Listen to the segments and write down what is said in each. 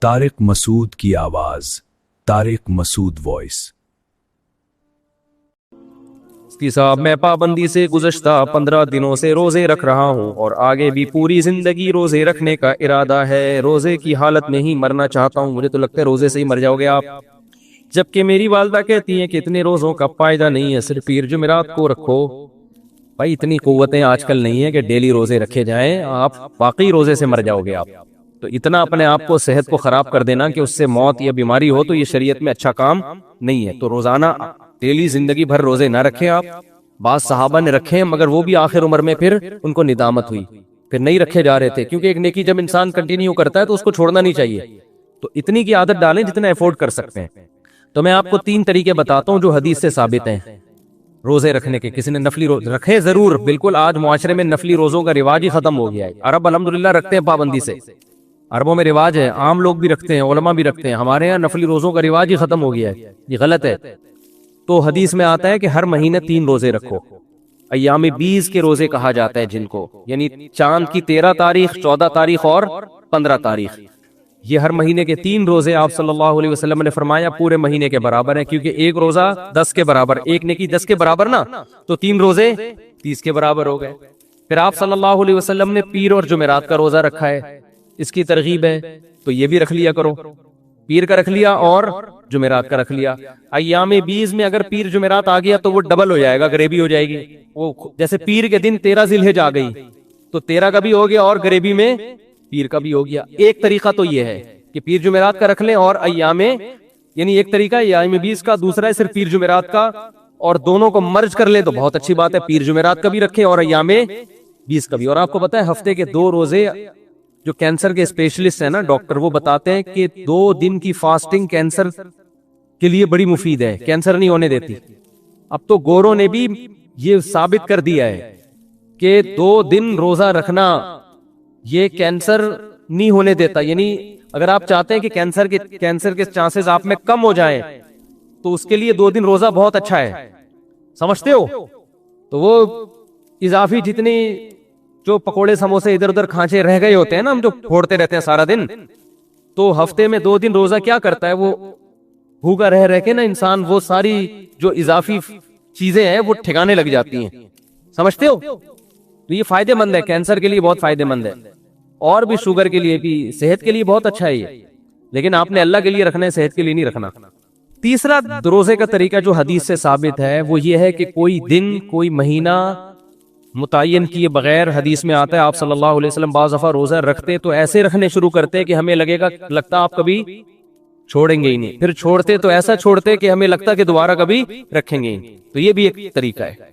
طارق مسعود کی آواز، طارق مسعود وائس۔ مفتی صاحب، میں پابندی سے گزشتہ 15 دنوں سے روزے رکھ رہا ہوں اور آگے بھی پوری زندگی روزے رکھنے کا ارادہ ہے۔ روزے کی حالت میں ہی مرنا چاہتا ہوں، مجھے تو لگتا ہے روزے سے ہی مر جاؤ گے آپ۔ جبکہ میری والدہ کہتی ہیں کہ اتنے روزوں کا فائدہ نہیں ہے، صرف پیر جمعرات کو رکھو۔ بھائی اتنی قوتیں آج کل نہیں ہے کہ ڈیلی روزے رکھے جائیں، آپ واقعی روزے سے مر جاؤ گے آپ۔ تو اتنا اپنے آپ کو صحت کو خراب کر دینا کہ اس سے موت یا بیماری ہو تو یہ شریعت میں اچھا کام نہیں ہے۔ تو روزانہ ڈیلی زندگی بھر روزے نہ رکھیں آپ۔ بعض صحابہ نے رکھے مگر وہ بھی آخر عمر میں پھر ان کو ندامت ہوئی، پھر نہیں رکھے جا رہے تھے، کیونکہ ایک نیکی جب انسان کنٹینیو کرتا ہے تو اس کو چھوڑنا نہیں چاہیے۔ تو اتنی کی عادت ڈالیں جتنا افورڈ کر سکتے ہیں۔ تو میں آپ کو 3 طریقے بتاتا ہوں جو حدیث سے ثابت ہیں روزے رکھنے کے۔ کسی نے نفلی روزے رکھے ضرور، بالکل آج معاشرے میں نفلی روزوں کا رواج ہی ختم ہو گیا ہے۔ عرب الحمدللہ رکھتے ہیں پابندی سے، عربوں میں رواج ہے، عام لوگ بھی رکھتے ہیں، علماء بھی رکھتے ہیں۔ ہمارے ہاں نفلی روزوں کا رواج ہی ختم ہو گیا ہے، یہ غلط ہے۔ تو حدیث میں آتا ہے کہ ہر مہینے 3 روزے رکھو۔ ایام 20 کے روزے کہا جاتا ہے جن کو، یعنی چاند کی 13 تاریخ، 14 تاریخ اور 15 تاریخ، یہ ہر مہینے کے 3 روزے آپ صلی اللہ علیہ وسلم نے فرمایا پورے مہینے کے برابر ہیں، کیونکہ ایک روزہ 10 کے برابر، ایک نیکی 10 کے برابر نا، تو 3 روزے 30 کے برابر ہو گئے۔ پھر آپ صلی اللہ علیہ وسلم نے پیر اور جمعرات کا روزہ رکھا ہے، اس کی ترغیب ہے تو یہ بھی رکھ لیا کرو۔ پیر کا رکھ لیا اور جمعرات کا رکھ لیا۔ ایام 20 میں اگر پیر جمعرات آ گیا تو وہ ڈبل ہو جائے گا، گریبی ہو جائے گی۔ وہ جیسے پیر کے دن 13 ذی الحجہ آ گئی تو 13 کا بھی ہو گیا اور گریبی میں پیر کا بھی ہو گیا۔ ایک طریقہ تو یہ ہے کہ پیر جمعرات کا رکھ لیں اور ایام، یعنی ایک طریقہ ایام 20 کا، دوسرا ہے صرف پیر جمعرات کا، اور دونوں کو مرج کر لیں تو بہت اچھی بات ہے، پیر جمعرات کا بھی رکھیں اور ایام 20 کا بھی۔ اور آپ کو پتا ہے ہفتے کے 2 روزے، جو کینسر کے اسپیشلسٹ ہیں نا ڈاکٹر، وہ بتاتے ہیں کہ 2 دن کی فاسٹنگ کینسر کے لیے بڑی مفید ہے، کینسر نہیں ہونے دیتی۔ اب تو گوروں نے بھی یہ ثابت کر دیا ہے کہ 2 دن روزہ رکھنا یہ کینسر نہیں ہونے دیتا۔ یعنی اگر آپ چاہتے ہیں کہ کینسر کے چانسز آپ میں کم ہو جائیں تو اس کے لیے 2 دن روزہ بہت اچھا ہے، سمجھتے ہو؟ تو وہ اضافی جتنی جو پکوڑے سموسے ادھر ادھر کھانچے رہ گئے ہوتے ہیں نا، ہم جو پھوڑتے رہتے ہیں سارا دن، تو ہفتے میں 2 دن روزہ کیا کرتا ہے، وہ بھوکا رہ کے نا انسان وہ ساری جو اضافی چیزیں ہیں وہ ٹھکانے لگ جاتی ہیں، سمجھتے ہو؟ تو یہ فائدہ مند ہے، کینسر کے لیے بہت فائدہ مند ہے، اور بھی شوگر کے لیے بھی، صحت کے لیے بہت اچھا ہے یہ، لیکن آپ نے اللہ کے لیے رکھنا ہے، صحت کے لیے نہیں رکھنا۔ تیسرا روزے کا طریقہ جو حدیث سے ثابت ہے وہ یہ ہے کہ کوئی دن، کوئی مہینہ متعین کیے بغیر، حدیث میں آتا ہے آپ صلی اللہ علیہ وسلم بعض دفعہ روزہ رکھتے تو ایسے رکھنے شروع کرتے کہ ہمیں لگتا آپ کبھی چھوڑیں گے ہی نہیں، پھر چھوڑتے تو ایسا چھوڑتے کہ ہمیں لگتا کہ دوبارہ کبھی رکھیں گے ہی نہیں۔ تو یہ بھی ایک طریقہ ہے،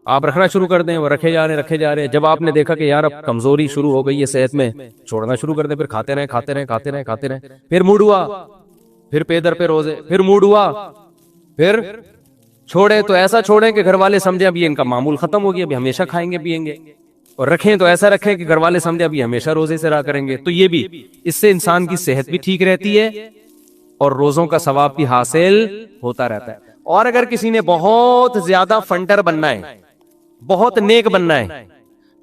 آپ رکھنا شروع کر دیں، وہ رکھے جا رہے، جب آپ نے دیکھا کہ یار اب کمزوری شروع ہو گئی ہے صحت میں، چھوڑنا شروع کر دیں، پھر کھاتے رہیں، پھر موڈ ہوا پھر پے در پہ روزے، پھر موڈ ہوا پھر چھوڑیں تو ایسا چھوڑیں کہ گھر والے سمجھیں اب یہ ان کا معمول ختم ہو گیا، ابھی ہمیشہ کھائیں گے پیئیں گے، اور رکھیں تو ایسا رکھیں کہ گھر والے سمجھیں ابھی ہمیشہ روزے سے رہا کریں گے۔ تو یہ بھی، اس سے انسان کی صحت بھی ٹھیک رہتی ہے اور روزوں کا ثواب بھی حاصل ہوتا رہتا ہے۔ اور اگر کسی نے بہت زیادہ فنٹر بننا ہے، بہت نیک بننا ہے،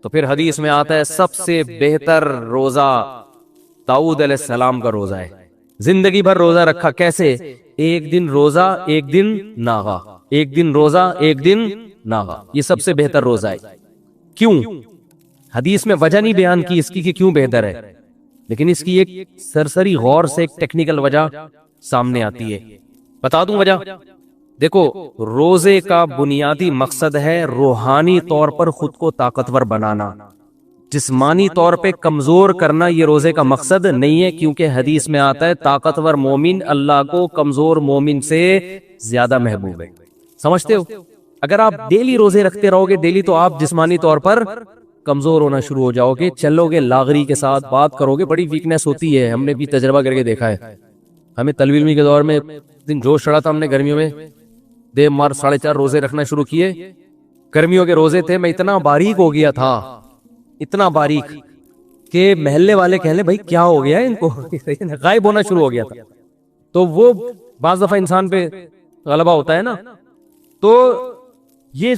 تو پھر حدیث میں آتا ہے سب سے بہتر روزہ داؤد علیہ السلام کا روزہ ہے۔ زندگی بھر روزہ رکھا، کیسے؟ 1 دن روزہ 1 دن ناغا، 1 دن روزہ 1 دن ناغا، یہ سب سے بہتر روزہ ہے۔ کیوں؟ حدیث میں وجہ نہیں بیان کی اس کی کہ کیوں بہتر ہے، لیکن اس کی ایک سرسری غور سے ایک ٹیکنیکل وجہ سامنے آتی ہے، بتا دوں وجہ۔ دیکھو، روزے کا بنیادی مقصد ہے روحانی طور پر خود کو طاقتور بنانا، جسمانی طور پہ کمزور کرنا یہ روزے کا مقصد نہیں ہے، کیونکہ حدیث میں آتا ہے طاقتور مومن اللہ کو کمزور مومن سے زیادہ محبوب ہے، سمجھتے ہو؟ اگر آپ ڈیلی روزے رکھتے رہو گے ڈیلی، تو آپ جسمانی طور پر کمزور ہونا شروع ہو جاؤ گے، چلو گے لاغری کے ساتھ، بات کرو گے، بڑی ویکنیس ہوتی ہے، ہم نے بھی تجربہ کر کے دیکھا ہے۔ ہمیں طالب علمی کے دور میں دن جوش چڑھا تھا، ہم نے گرمیوں میں دے مار 4.5 روزے رکھنا شروع کیے، گرمیوں کے روزے تھے، میں اتنا باریک ہو گیا تھا، اتنا باریک کہ محلے والے کہنے بھائی کیا ہو گیا ان کو، غائب ہونا شروع ہو گیا تھا۔ تو وہ بعض دفعہ انسان پہ غلبہ ہوتا ہے نا، تو یہ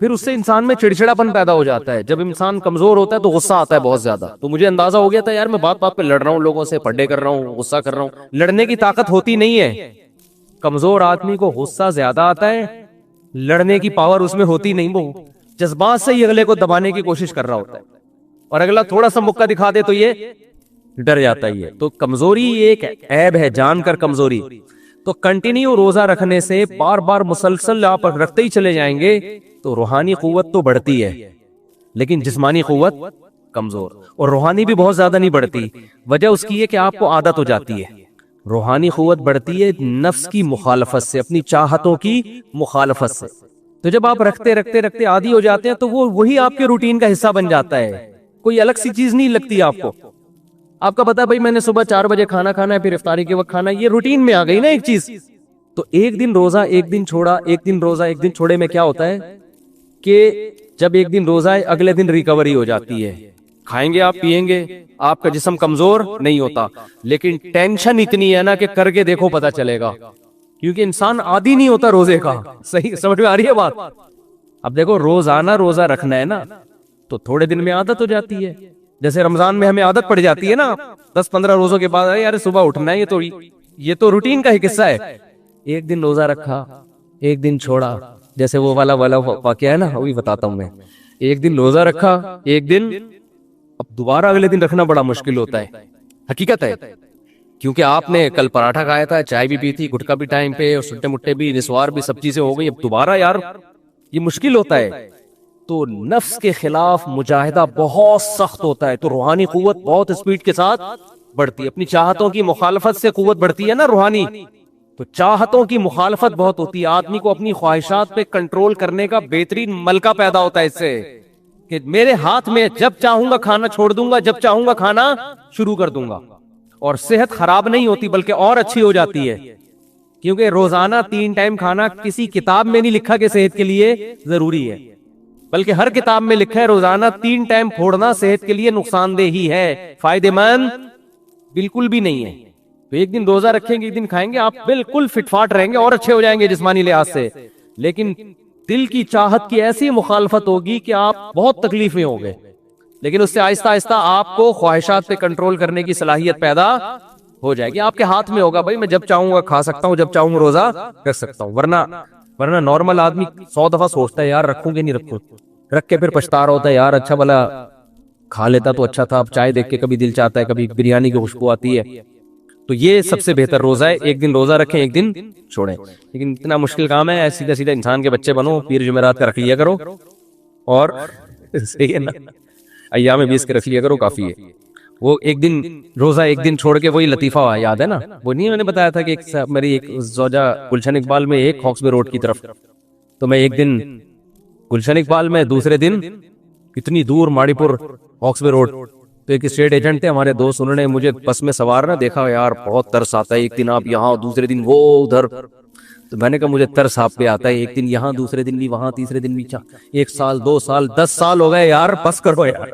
پھر اس سے انسان میں چڑچڑاپن پیدا ہو جاتا ہے. جب انسان کمزور ہوتا ہے تو غصہ آتا ہے بہت زیادہ. تو مجھے اندازہ ہو گیا تھا یار میں بات بات پہ لڑ رہا ہوں لوگوں سے, پڑھے کر رہا ہوں, غصہ کر رہا ہوں. لڑنے کی طاقت ہوتی نہیں ہے. کمزور آدمی کو غصہ زیادہ آتا ہے, لڑنے کی پاور اس میں ہوتی نہیں. وہ جذبات سے ہی اگلے کو دبانے کی کوشش کر رہا ہوتا ہے, اور اگلا تھوڑا سا مکہ دکھا دے تو یہ ڈر جاتا ہی ہے. تو کمزوری ایک عیب ہے, جان کر کمزوری. تو کنٹینیو روزہ رکھنے سے, بار بار مسلسل آپ رکھتے ہی چلے جائیں گے تو روحانی قوت تو بڑھتی ہے, لیکن جسمانی قوت کمزور. اور روحانی بھی بہت زیادہ نہیں بڑھتی. وجہ اس کی ہے کہ آپ کو عادت ہو جاتی ہے. روحانی قوت بڑھتی ہے نفس کی مخالفت سے, اپنی چاہتوں کی مخالفت سے. تو جب آپ رکھتے رکھتے رکھتے عادی ہو جاتے ہیں تو وہی آپ کے روٹین کا حصہ بن جاتا ہے. کوئی الگ سی چیز نہیں لگتی آپ کو. آپ کا پتا ہے بھائی میں نے صبح 4 بجے کھانا کھانا ہے, پھر افطاری کے وقت کھانا ہے, یہ روٹین میں آ گئی نا ایک چیز. تو ایک دن روزہ ایک دن چھوڑا, ایک دن روزہ ایک دن چھوڑے میں کیا ہوتا ہے کہ جب ایک دن روزہ ہے اگلے دن ریکوری ہو جاتی ہے. کھائیں گے آپ, پیئیں گے, آپ کا جسم کمزور نہیں ہوتا, لیکن ٹینشن اتنی ہے نا کہ کر کے دیکھو پتا چلے گا, کیونکہ انسان عادی نہیں ہوتا روزے کا. صحیح سمجھ میں آ رہی ہے بات؟ اب دیکھو روزانہ روزہ رکھنا ہے نا تو تھوڑے دن میں عادت ہو جاتی ہے. جیسے رمضان میں ہمیں عادت پڑ جاتی ہے نا 10-15 روزوں کے بعد, یار صبح اٹھنا ہے, یہ تو روٹین کا ایک حصہ ہے. ایک دن روزہ رکھا, ایک دن چھوڑا, جیسے وہ والا واقعہ ہے نا, وہی بتاتا ہوں میں. ایک دن روزہ رکھا, ایک دن, اب دوبارہ اگلے دن رکھنا بڑا مشکل ہوتا ہے. حقیقت ہے, کیونکہ آپ نے کل پراٹھا کھایا تھا, چائے بھی پی تھی, گٹکا بھی ٹائم پہ, اور سٹے مٹے بھی, نسوار بھی, سب چیزیں ہو گئی. اب دوبارہ یار یہ مشکل ہوتا ہے. تو نفس کے خلاف مجاہدہ بہت سخت ہوتا ہے. تو روحانی قوت بہت اسپیڈ کے ساتھ بڑھتی ہے. اپنی چاہتوں کی مخالفت سے قوت بڑھتی ہے نا روحانی. تو چاہتوں کی مخالفت بہت ہوتی ہے. آدمی کو اپنی خواہشات پہ کنٹرول کرنے کا بہترین ملکہ پیدا ہوتا ہے اس سے, کہ میرے ہاتھ میں جب چاہوں گا کھانا چھوڑ دوں گا, جب چاہوں گا کھانا شروع کر دوں گا. اور صحت خراب نہیں ہوتی بلکہ اور اچھی ہو جاتی ہے, کیونکہ روزانہ 3 ٹائم کھانا کسی کتاب میں نہیں لکھا کہ صحت کے لیے ضروری ہے, بلکہ ہر کتاب میں لکھا ہے روزانہ 3 ٹائم پھوڑنا صحت کے لیے نقصان دہ ہی ہے, فائدہ مند بالکل بھی نہیں ہے. تو ایک دن روزہ رکھیں گے, ایک دن کھائیں گے, آپ بالکل فٹ فاٹ رہیں گے اور اچھے ہو جائیں گے جسمانی لحاظ سے. لیکن دل کی چاہت کی ایسی مخالفت ہوگی کہ آپ بہت تکلیف میں ہوں گے, لیکن اس سے آہستہ آہستہ آپ کو خواہشات پہ کنٹرول کرنے کی صلاحیت پیدا ہو جائے گی. آپ کے ہاتھ میں ہوگا بھائی, میں جب چاہوں گا کھا سکتا ہوں, جب چاہوں گا روزہ رکھ سکتا ہوں. ورنہ نارمل آدمی 100 دفعہ سوچتا ہے یار رکھوں گے نہیں رکھوں, رکھ کے پھر پچھتا رہا ہوتا ہے, یار اچھا بھلا کھا لیتا تو اچھا تھا. اب چائے دیکھ کے کبھی دل چاہتا ہے, کبھی بریانی کی خوشبو آتی ہے. تو یہ سب سے بہتر روزہ ہے, ایک دن روزہ رکھیں, ایک دن چھوڑیں. لیکن اتنا مشکل کام ہے, سیدھا سیدھا انسان کے بچے بنو, پیر جمعرات کا رکھ لیا کرو, اور صحیح ہے نا, ایام 20 کے رکھ لیا کرو, کافی ہے. وہ ایک دن روزہ ایک دن چھوڑ کے, وہی لطیفہ ہوا یاد ہے نا, وہ نہیں میں نے بتایا تھا کہ میری ایک زوجہ گلشن اقبال میں ایک ہاکسبے روڈ کی طرف, تو میں ایک دن گلشن اقبال میں, دوسرے دن اتنی دور ماڑی پور ہاکسبے روڈ. تو ایک اسٹیٹ ایجنٹ تھے ہمارے دوست, انہوں نے مجھے بس میں سوارنا دیکھا, یار بہت ترس آتا ہے, ایک دن آپ یہاں, دوسرے دن وہ ادھر. تو میں نے کہا مجھے ترس آپ پہ آتا ہے, ایک دن یہاں, دوسرے دن بھی وہاں, تیسرے دن بھی 1 سال 2 سال 10 سال ہو گئے یار, بس کرو یار.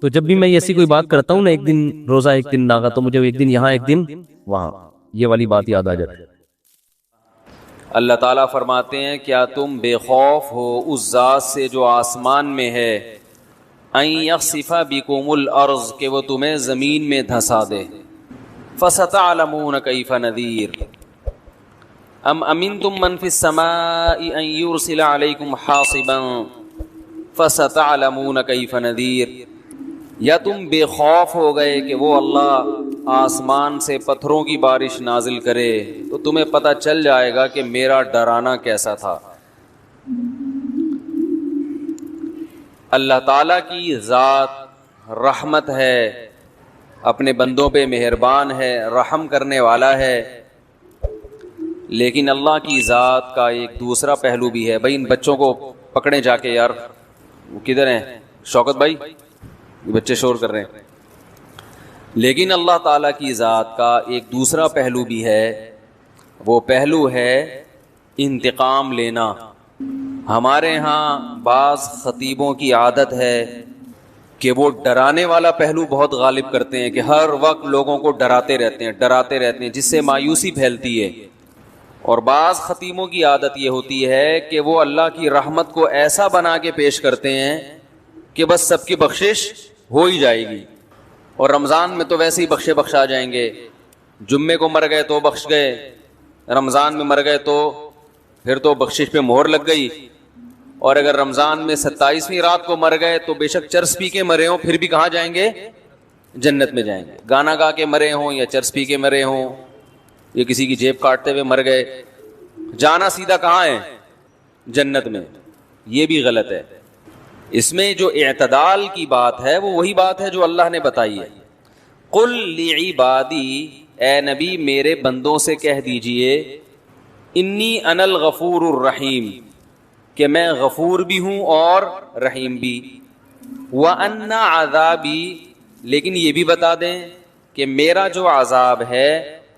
تو جب بھی میں ایسی کوئی بات کرتا ہوں نا, ایک دن روزہ ایک دن ناغا, تو مجھے ایک دن یہاں ایک دن وہاں, یہ والی بات یاد آ جاتی ہے. اللہ تعالیٰ فرماتے ہیں کیا تم بے خوف ہو اس ذات سے جو آسمان میں ہے, ان یخسف بکم الارض, کہ وہ تمہیں زمین میں دھسا دے, فستعلمون کیف نذیر, ام امنتم من فی السماء ان یرسل علیکم حاصبا فستعلمون کیف نذیر. یا تم بے خوف ہو گئے کہ وہ اللہ آسمان سے پتھروں کی بارش نازل کرے تو تمہیں پتہ چل جائے گا کہ میرا ڈرانا کیسا تھا. اللہ تعالیٰ کی ذات رحمت ہے, اپنے بندوں پہ مہربان ہے, رحم کرنے والا ہے, لیکن اللہ کی ذات کا ایک دوسرا پہلو بھی ہے. بھائی ان بچوں کو پکڑیں جا کے, یار وہ کدھر ہیں شوکت بھائی, بچے شور کر رہے ہیں. لیکن اللہ تعالیٰ کی ذات کا ایک دوسرا پہلو بھی ہے, وہ پہلو ہے انتقام لینا. ہمارے ہاں بعض خطیبوں کی عادت ہے کہ وہ ڈرانے والا پہلو بہت غالب کرتے ہیں, کہ ہر وقت لوگوں کو ڈراتے رہتے ہیں, جس سے مایوسی پھیلتی ہے. اور بعض خطیموں کی عادت یہ ہوتی ہے کہ وہ اللہ کی رحمت کو ایسا بنا کے پیش کرتے ہیں کہ بس سب کی بخشش ہو ہی جائے گی، اور رمضان میں تو ویسے ہی بخشا جائیں گے، جمعے کو مر گئے تو بخش گئے، رمضان میں مر گئے تو پھر تو بخشش پہ مہر لگ گئی، اور اگر رمضان میں 27ویں رات کو مر گئے تو بے شک چرس پی کے مرے ہوں پھر بھی کہاں جائیں گے؟ جنت میں جائیں گے۔ گانا گا کے مرے ہوں یا چرس پی کے مرے ہوں یا کسی کی جیب کاٹتے ہوئے مر گئے، جانا سیدھا کہاں ہے؟ جنت میں۔ یہ بھی غلط ہے۔ اس میں جو اعتدال کی بات ہے وہ وہی بات ہے جو اللہ نے بتائی ہے۔ قل لعبادی، اے نبی میرے بندوں سے کہہ دیجئے، انی انا الغفور الرحیم، کہ میں غفور بھی ہوں اور رحیم بھی، وَأَنَّ عَذَابِي، لیکن یہ بھی بتا دیں کہ میرا جو عذاب ہے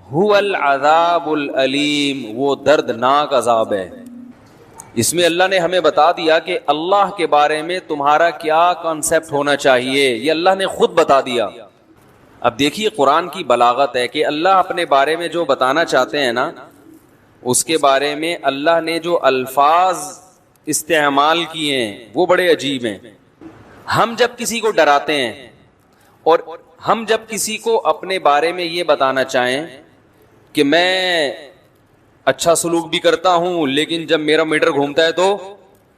هُوَ الْعَذَابُ الْأَلِيمُ، وہ دردناک عذاب ہے۔ اس میں اللہ نے ہمیں بتا دیا کہ اللہ کے بارے میں تمہارا کیا کانسیپٹ ہونا چاہیے، یہ اللہ نے خود بتا دیا۔ اب دیکھیے قرآن کی بلاغت ہے کہ اللہ اپنے بارے میں جو بتانا چاہتے ہیں نا، اس کے بارے میں اللہ نے جو الفاظ استعمال کیے ہیں وہ بڑے عجیب ہیں۔ ہم جب کسی کو ڈراتے ہیں اور ہم جب کسی کو اپنے بارے میں یہ بتانا چاہیں کہ میں اچھا سلوک بھی کرتا ہوں لیکن جب میرا میٹر گھومتا ہے تو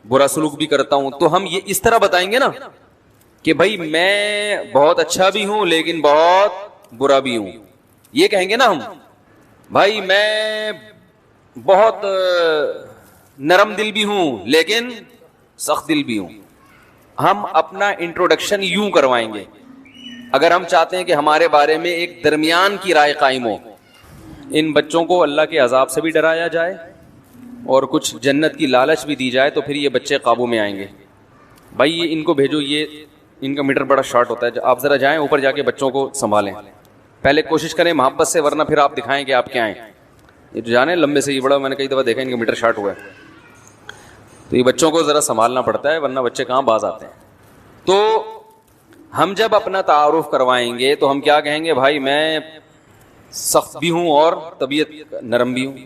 برا سلوک بھی کرتا ہوں، تو ہم یہ اس طرح بتائیں گے نا کہ بھائی میں بہت اچھا بھی ہوں لیکن بہت برا بھی ہوں، یہ کہیں گے نا ہم۔ بھائی میں بہت نرم دل بھی ہوں لیکن سخت دل بھی ہوں۔ ہم اپنا انٹروڈکشن یوں کروائیں گے۔ اگر ہم چاہتے ہیں کہ ہمارے بارے میں ایک درمیان کی رائے قائم ہو، ان بچوں کو اللہ کے عذاب سے بھی ڈرایا جائے اور کچھ جنت کی لالچ بھی دی جائے تو پھر یہ بچے قابو میں آئیں گے۔ بھائی یہ ان کو بھیجو، یہ ان کا میٹر بڑا شارٹ ہوتا ہے، آپ ذرا جائیں اوپر جا کے بچوں کو سنبھالیں، پہلے کوشش کریں محبت سے، ورنہ پھر آپ دکھائیں کہ آپ کیا ہیں۔ یہ جو جانے لمبے سے یہ بڑا، میں نے کئی دفعہ دیکھا ان کا میٹر شارٹ ہوا ہے، تو یہ بچوں کو ذرا سنبھالنا پڑتا ہے ورنہ بچے کہاں باز آتے ہیں۔ تو ہم جب اپنا تعارف کروائیں گے تو ہم کیا کہیں گے؟ بھائی میں سخت بھی ہوں اور طبیعت نرم بھی ہوں۔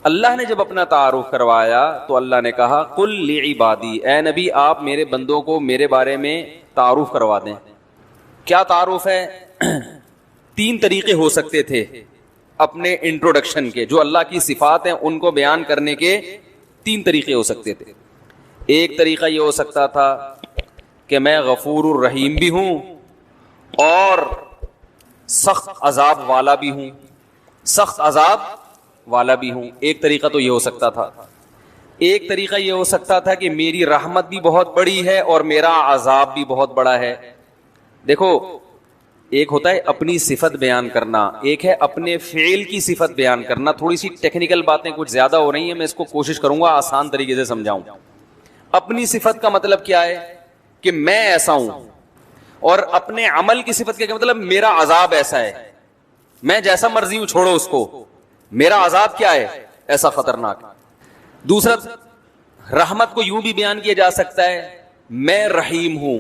اللہ نے جب اپنا تعارف کروایا تو اللہ نے کہا قل لعبادی، اے نبی آپ میرے بندوں کو میرے بارے میں تعارف کروا دیں۔ کیا تعارف ہے؟ 3 طریقے ہو سکتے تھے اپنے انٹروڈکشن کے، جو اللہ کی صفات ہیں ان کو بیان کرنے کے 3 طریقے ہو سکتے تھے۔ ایک طریقہ یہ ہو سکتا تھا کہ میں غفور الرحیم بھی ہوں اور سخت عذاب والا بھی ہوں، سخت عذاب والا بھی ہوں۔ ایک طریقہ تو یہ ہو سکتا تھا۔ ایک طریقہ یہ ہو سکتا تھا کہ میری رحمت بھی بہت بڑی ہے اور میرا عذاب بھی بہت بڑا ہے۔ دیکھو ایک ہوتا ہے اپنی صفت بیان کرنا، ایک ہے اپنے فعل کی صفت بیان کرنا۔ تھوڑی سی ٹیکنیکل باتیں کچھ زیادہ ہو رہی ہیں، میں اس کو کوشش کروں گا آسان طریقے سے سمجھاؤں۔ اپنی صفت کا مطلب کیا ہے کہ میں ایسا ہوں، اور اپنے عمل کی صفت کا مطلب میرا عذاب ایسا ہے، میں جیسا مرضی ہوں چھوڑو اس کو، میرا عذاب کیا ہے ایسا خطرناک۔ دوسرا رحمت کو یوں بھی بیان کیا جا سکتا ہے میں رحیم ہوں،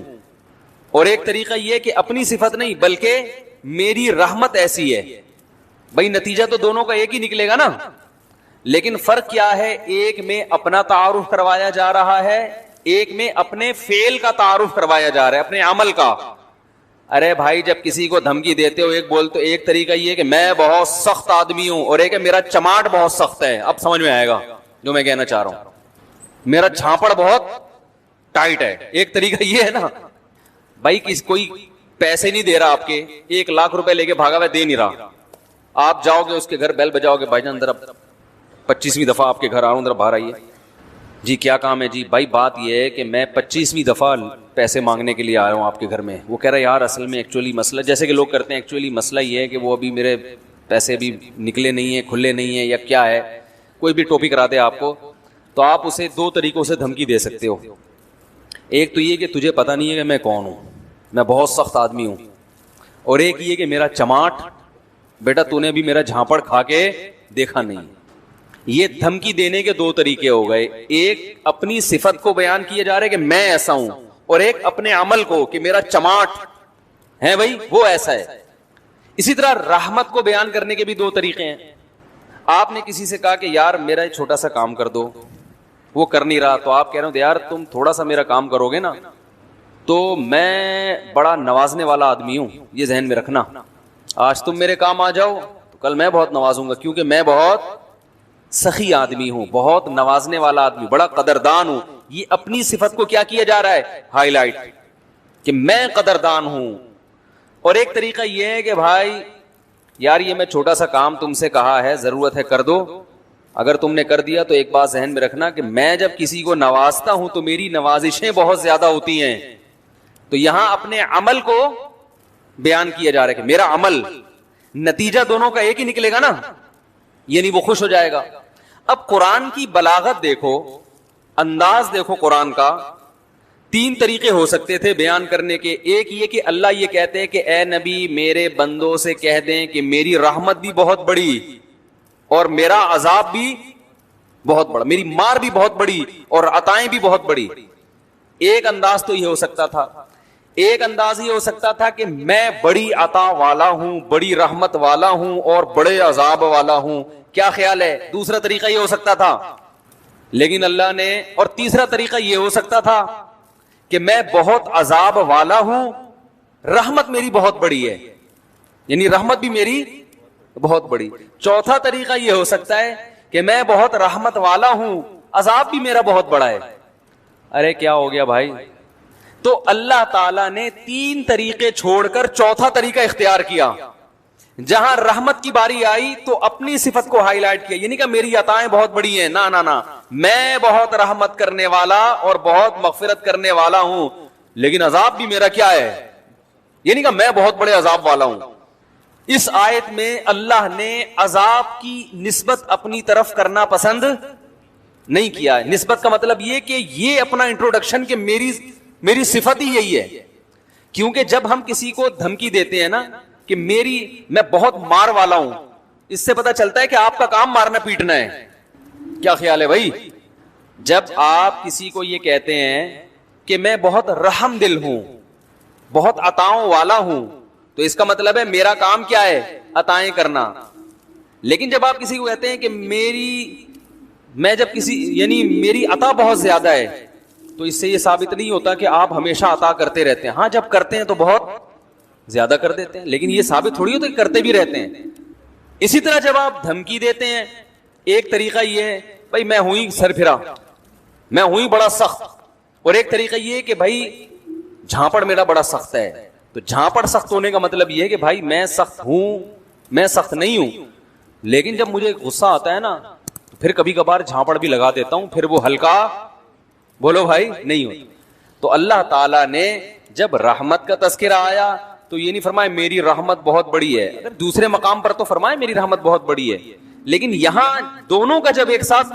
اور ایک طریقہ یہ کہ اپنی صفت نہیں بلکہ میری رحمت ایسی ہے۔ بھائی نتیجہ تو دونوں کا ایک ہی نکلے گا نا، لیکن فرق کیا ہے؟ ایک میں اپنا تعارف کروایا جا رہا ہے، ایک میں اپنے فعل کا تعارف کروایا جا رہا ہے، اپنے عمل کا۔ ارے بھائی جب کسی کو دھمکی دیتے ہو ایک بولتے، ایک طریقہ یہ کہ میں بہت سخت آدمی ہوں، اور ایک ہے میرا چماٹ بہت سخت ہے۔ اب سمجھ میں آئے گا جو میں کہنا چاہ رہا ہوں، میرا جھانپڑ بہت ٹائٹ ہے۔ ایک طریقہ یہ ہے نا، بھائی کوئی پیسے نہیں دے رہا آپ کے، 1 لاکھ روپے لے کے بھاگا ہوا دے نہیں رہا، آپ جاؤ گے اس کے گھر، بیل بجاؤ گے، بھائی جان ذرا 25ویں دفعہ آپ کے گھر آ رہا ہوں، ذرا باہر آئیے۔ جی کیا کام ہے؟ جی بھائی بات یہ ہے کہ میں 25ویں دفعہ پیسے مانگنے کے لیے آیا ہوں آپ کے گھر میں۔ وہ کہہ رہا ہے یار اصل میں ایکچولی مسئلہ، جیسے کہ لوگ کرتے ہیں، ایکچولی مسئلہ یہ ہے کہ وہ ابھی میرے پیسے بھی نکلے نہیں ہیں، کھلے نہیں ہیں، یا کیا ہے، کوئی بھی ٹاپک کرا دے آپ کو، تو آپ اسے 2 طریقوں سے دھمکی دے سکتے ہو۔ ایک تو یہ کہ تجھے پتہ نہیں ہے کہ میں کون ہوں، میں بہت سخت آدمی ہوں، اور ایک یہ کہ میرا چماٹ، بیٹا تو نے ابھی میرا جھانپڑ کھا کے دیکھا نہیں۔ یہ دھمکی دینے کے 2 طریقے ہو گئے، ایک اپنی صفت کو بیان کیا جا رہا ہے کہ میں ایسا ہوں، اور ایک اپنے عمل کو کہ میرا چماٹ ہے بھائی وہ ایسا ہے۔ اسی طرح رحمت کو بیان کرنے کے بھی 2 طریقے ہیں۔ آپ نے کسی سے کہا کہ یار میرا ایک چھوٹا سا کام کر دو, وہ کر نہیں رہا, تو آپ کہہ رہے ہو یار تم تھوڑا سا میرا کام کرو گے نا تو میں بڑا نوازنے والا آدمی ہوں, یہ ذہن میں رکھنا. آج تم میرے کام آ جاؤ تو کل میں بہت نوازوں گا, کیونکہ میں بہت سخی آدمی ہوں, بہت نوازنے والا آدمی, بڑا قدردان ہوں. یہ اپنی صفت کو کیا کیا جا رہا ہے, ہائی لائٹ, کہ میں قدردان ہوں. اور ایک طریقہ یہ ہے کہ بھائی یار یہ میں چھوٹا سا کام تم سے کہا ہے, ضرورت ہے کر دو. اگر تم نے کر دیا تو ایک بات ذہن میں رکھنا کہ میں جب کسی کو نوازتا ہوں تو میری نوازشیں بہت زیادہ ہوتی ہیں. تو یہاں اپنے عمل کو بیان کیا جا رہا ہے کہ میرا عمل, نتیجہ دونوں کا ایک ہی نکلے گا نا, یعنی وہ خوش ہو جائے گا. اب قرآن کی بلاغت دیکھو, انداز دیکھو قرآن کا. 3 طریقے ہو سکتے تھے بیان کرنے کے. ایک یہ کہ اللہ یہ کہتے ہیں کہ اے نبی میرے بندوں سے کہہ دیں کہ میری رحمت بھی بہت بڑی اور میرا عذاب بھی بہت بڑا, میری مار بھی بہت بڑی اور عطائیں بھی بہت بڑی. ایک انداز تو یہ ہو سکتا تھا. ایک انداز یہ ہو سکتا تھا کہ میں بڑی عطا والا ہوں, بڑی رحمت والا ہوں اور بڑے عذاب والا ہوں. کیا خیال ہے؟ دوسرا طریقہ یہ ہو سکتا تھا. لیکن اللہ نے, اور تیسرا طریقہ یہ ہو سکتا تھا کہ میں بہت عذاب والا ہوں, رحمت میری بہت بڑی ہے, یعنی رحمت بھی میری بہت بڑی. چوتھا طریقہ یہ ہو سکتا ہے کہ میں بہت رحمت والا ہوں, عذاب بھی میرا بہت بڑا ہے. ارے کیا ہو گیا بھائی؟ تو اللہ تعالیٰ نے 3 طریقے چھوڑ کر چوتھا طریقہ اختیار کیا. جہاں رحمت کی باری آئی تو اپنی صفت کو ہائی لائٹ کیا, یعنی کہ میری عطائیں بہت بڑی ہیں. نا نا نا, میں بہت رحمت کرنے والا اور بہت مغفرت کرنے والا ہوں, لیکن عذاب بھی میرا کیا ہے, یعنی کہ میں بہت بڑے عذاب والا ہوں. اس آیت میں اللہ نے عذاب کی نسبت اپنی طرف کرنا پسند نہیں کیا ہے. نسبت کا مطلب یہ کہ یہ اپنا انٹروڈکشن کہ میری صفت ہی یہی ہے. کیونکہ جب ہم کسی کو دھمکی دیتے ہیں نا کہ میں بہت مار والا ہوں, اس سے پتا چلتا ہے کہ آپ کا کام مارنا پیٹنا ہے. کیا خیال ہے بھائی؟ جب آپ کسی کو یہ کہتے ہیں کہ میں بہت رحم دل ہوں, بہت عطاؤں والا ہوں, تو اس کا مطلب ہے میرا کام کیا ہے, عطائیں کرنا. لیکن جب آپ کسی کو کہتے ہیں کہ یعنی میری عطا بہت زیادہ ہے, تو اس سے یہ ثابت نہیں ہوتا کہ آپ ہمیشہ عطا کرتے رہتے ہیں. ہاں جب کرتے ہیں تو بہت زیادہ کر دیتے ہیں, لیکن یہ ثابت تھوڑی ہوتا کہ کرتے بھی رہتے ہیں. اسی طرح جب آپ دھمکی دیتے ہیں, ایک طریقہ یہ ہے بھائی میں ہوں ہی سر پھرا, میں ہوں ہی بڑا سخت, اور ایک طریقہ یہ کہ بھائی جھانپڑ میرا بڑا سخت ہے. تو جھانپڑ سخت ہونے کا مطلب یہ ہے کہ بھائی میں سخت ہوں, میں سخت نہیں ہوں, لیکن جب مجھے غصہ آتا ہے نا تو پھر کبھی کبھار جھانپڑ بھی لگا دیتا ہوں, پھر وہ ہلکا بولو بھائی نہیں ہو. تو اللہ تعالیٰ نے جب رحمت کا تذکرہ آیا تو یہ نہیں فرمایا میری رحمت بہت بڑی ہے, اگر دوسرے مقام پر تو فرمایا میری رحمت بہت بڑی ہے, لیکن یہاں دونوں کا جب ایک ساتھ,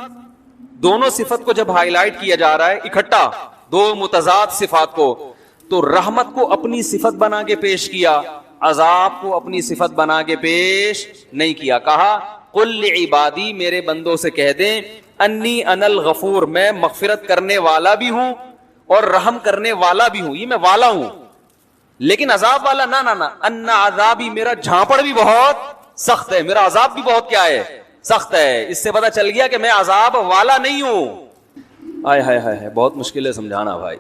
دونوں صفت کو جب ہائی لائٹ کیا جا رہا ہے اکٹھا, 2 متضاد صفات کو, تو رحمت کو اپنی صفت بنا کے پیش کیا, عذاب کو اپنی صفت بنا کے پیش نہیں کیا. کہا قل لعبادی, میرے بندوں سے کہہ دیں, انی انا الغفور, میں مغفرت کرنے والا بھی ہوں اور رحم کرنے والا بھی ہوں, یہ میں والا ہوں, لیکن عذاب والا نا نا نا, ان عذابی, میرا جھانپڑ بھی بہت سخت ہے, میرا عذاب بھی بہت کیا ہے, سخت ہے. اس سے پتا چل گیا کہ میں عذاب والا نہیں ہوں. آئے ہائے ہائے, بہت مشکل ہے سمجھانا بھائی.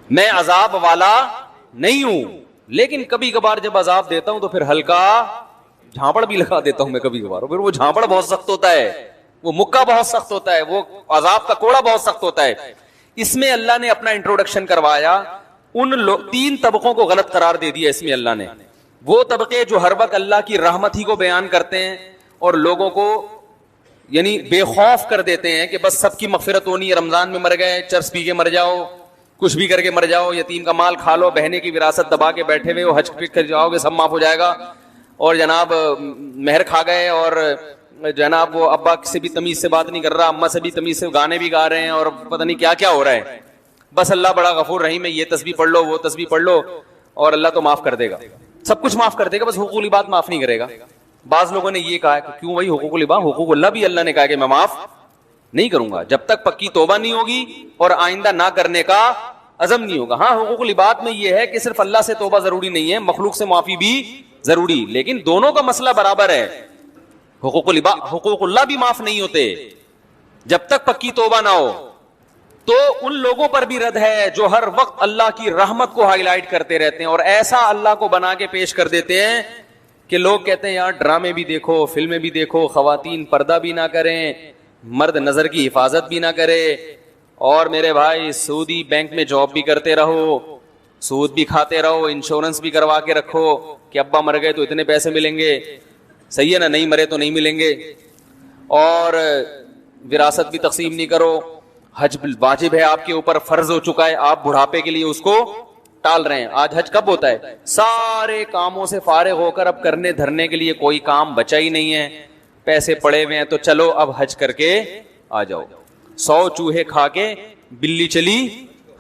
میں عذاب والا نہیں ہوں, لیکن کبھی کبھار جب عذاب دیتا ہوں تو پھر ہلکا جھانپڑ بھی لگا دیتا ہوں میں کبھی کبھار, پھر وہ جھانپڑ بہت سخت ہوتا ہے, وہ مکہ بہت سخت ہوتا ہے, وہ عذاب کا کوڑا بہت سخت ہوتا ہے. اس میں اللہ نے اپنا انٹروڈکشن کروایا, ان 3 طبقوں کو غلط قرار دے دیا اس میں اللہ نے. وہ طبقے جو ہر وقت اللہ کی رحمت ہی کو بیان کرتے ہیں اور لوگوں کو یعنی بے خوف کر دیتے ہیں کہ بس سب کی مغفرت ہونی ہے, رمضان میں مر گئے, چرس پی کے مر جاؤ, کچھ بھی کر کے مر جاؤ, یتیم کا مال کھا لو, بہنے کی وراثت دبا کے بیٹھے ہوئے ہو, حج پہ کر جاؤ گے سب معاف ہو جائے گا, اور جناب مہر کھا گئے, اور جناب وہ ابا سے بھی تمیز سے بات نہیں کر رہا, اماں سے بھی تمیز سے گانے بھی گا رہے ہیں, اور پتہ نہیں کیا کیا ہو رہا ہے. بس اللہ بڑا غفور رحیم ہے, یہ تسبیح پڑھ لو, وہ تسبیح پڑھ لو, اور اللہ تو معاف کر دے گا, سب کچھ معاف کر دے گا, بس حقوق العباد معاف نہیں کرے گا. بعض لوگوں نے یہ کہا کہ کیوں بھائی حقوق العباد, حقوق اللہ بھی اللہ نے کہا کہ میں معاف نہیں کروں گا جب تک پکی توبہ نہیں ہوگی اور آئندہ نہ کرنے کا عزم نہیں ہوگا. ہاں حقوق العباد میں یہ ہے کہ صرف اللہ سے توبہ ضروری نہیں ہے, مخلوق سے معافی بھی ضروری, لیکن دونوں کا مسئلہ برابر ہے. حقوق اللہ بھی معاف نہیں ہوتے جب تک پکی توبہ نہ ہو. تو ان لوگوں پر بھی رد ہے جو ہر وقت اللہ کی رحمت کو ہائی لائٹ کرتے رہتے ہیں اور ایسا اللہ کو بنا کے پیش کر دیتے ہیں کہ لوگ کہتے ہیں یار ڈرامے بھی دیکھو, فلمیں بھی دیکھو, خواتین پردہ بھی نہ کریں, مرد نظر کی حفاظت بھی نہ کرے, اور میرے بھائی سعودی بینک میں جاب بھی کرتے رہو, سود بھی کھاتے رہو, انشورنس بھی کروا کے رکھو کہ ابا مر گئے تو اتنے پیسے ملیں گے, صحیح ہے نا, نہیں مرے تو نہیں ملیں گے, اور وراثت بھی تقسیم نہیں کرو, حج واجب ہے آپ کے اوپر, فرض ہو چکا ہے, آپ بڑھاپے کے لیے اس کو ٹال رہے ہیں. آج حج کب ہوتا ہے؟ سارے کاموں سے فارغ ہو کر اب کرنے دھرنے کے لیے کوئی کام بچا ہی نہیں ہے, پیسے پڑے ہوئے ہیں تو چلو اب حج کر کے آ جاؤ. 100 چوہے کھا کے بلی چلی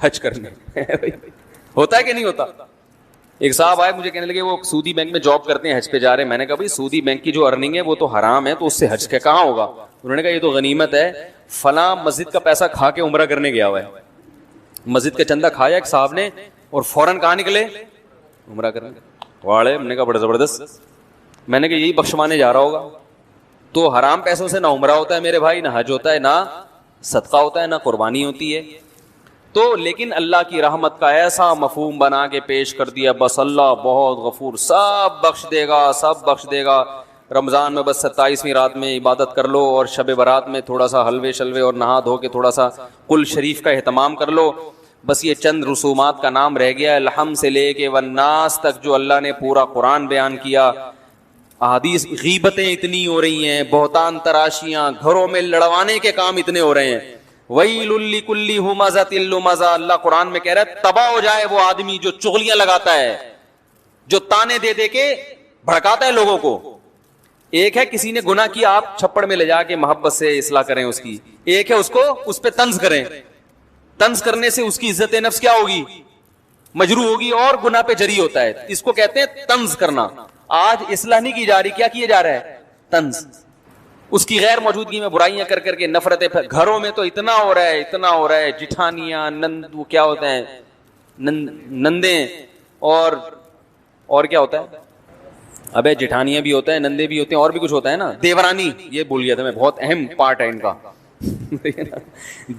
حج کرنے. ہوتا ہے کہ نہیں ہوتا؟ ایک صاحب آئے مجھے کہنے لگے وہ سعودی بینک میں جاب کرتے ہیں, حج پہ جا رہے ہیں. میں نے کہا بھائی سعودی بینک کی جو ارننگ ہے وہ تو حرام ہے, تو اس سے حج کا کہاں ہوگا؟ انہوں نے کہا یہ تو غنیمت ہے, فلاں مسجد کا پیسہ کھا کے عمرہ کرنے گیا ہوا ہے. مسجد کا چندہ کھایا ایک صاحب نے اور فوراً کہاں نکلے؟ عمرہ کرنے. واڑے, ہم نے کہا بڑا زبردست. میں نے کہا یہی بخشوانے جا رہا ہوگا. تو حرام پیسوں سے نہ عمرہ ہوتا ہے میرے بھائی, نہ حج ہوتا ہے, نہ صدقہ ہوتا ہے, نہ قربانی ہوتی ہے. تو لیکن اللہ کی رحمت کا ایسا مفہوم بنا کے پیش کر دیا, بس اللہ بہت غفور, سب بخش دے گا, سب بخش دے گا. رمضان میں بس 27ویں رات میں عبادت کر لو, اور شب برات میں تھوڑا سا حلوے شلوے اور نہا دھو کے تھوڑا سا قل شریف کا اہتمام کر لو. بس یہ چند رسومات کا نام رہ گیا. الحم سے لے کے والناس تک جو اللہ نے پورا قرآن بیان کیا. احادیث, غیبتیں اتنی ہو رہی ہیں, بہتان تراشیاں, گھروں میں لڑوانے کے کام اتنے ہو رہے ہیں. ویل لکل ہمزۃ لمزہ, اللہ قرآن میں کہہ رہا ہے تباہ ہو جائے وہ آدمی جو چغلیاں لگاتا ہے, جو تانے دے دے کے بھڑکاتا ہے لوگوں کو. ایک ہے کسی نے گناہ کیا, آپ چھپڑ میں لے جا کے محبت سے اصلاح کریں اس کی. ایک ہے اس کو اس پہ طنز کریں. طنز کرنے سے اس کی عزت نفس کیا ہوگی؟ مجروح ہوگی, اور گناہ پہ جری ہوتا ہے. اس کو کہتے ہیں طنز کرنا. آج اصلاح نہیں کی جا رہی, کیا کیا جا رہا ہے؟ طنز. اس کی غیر موجودگی میں برائیاں کر کر کے نفرتیں. گھروں میں تو اتنا ہو رہا ہے, اتنا ہو رہا ہے, جٹھانیاں, نند, وہ کیا ہوتے ہیں نندیں, اور کیا ہوتا ہے؟ ابے جٹھانیاں بھی ہوتا ہے, نندے بھی ہوتے ہیں, اور بھی کچھ ہوتا ہے نا. دیورانی, یہ بھول گیا تھا میں, بہت اہم پارٹ ہے ان کا.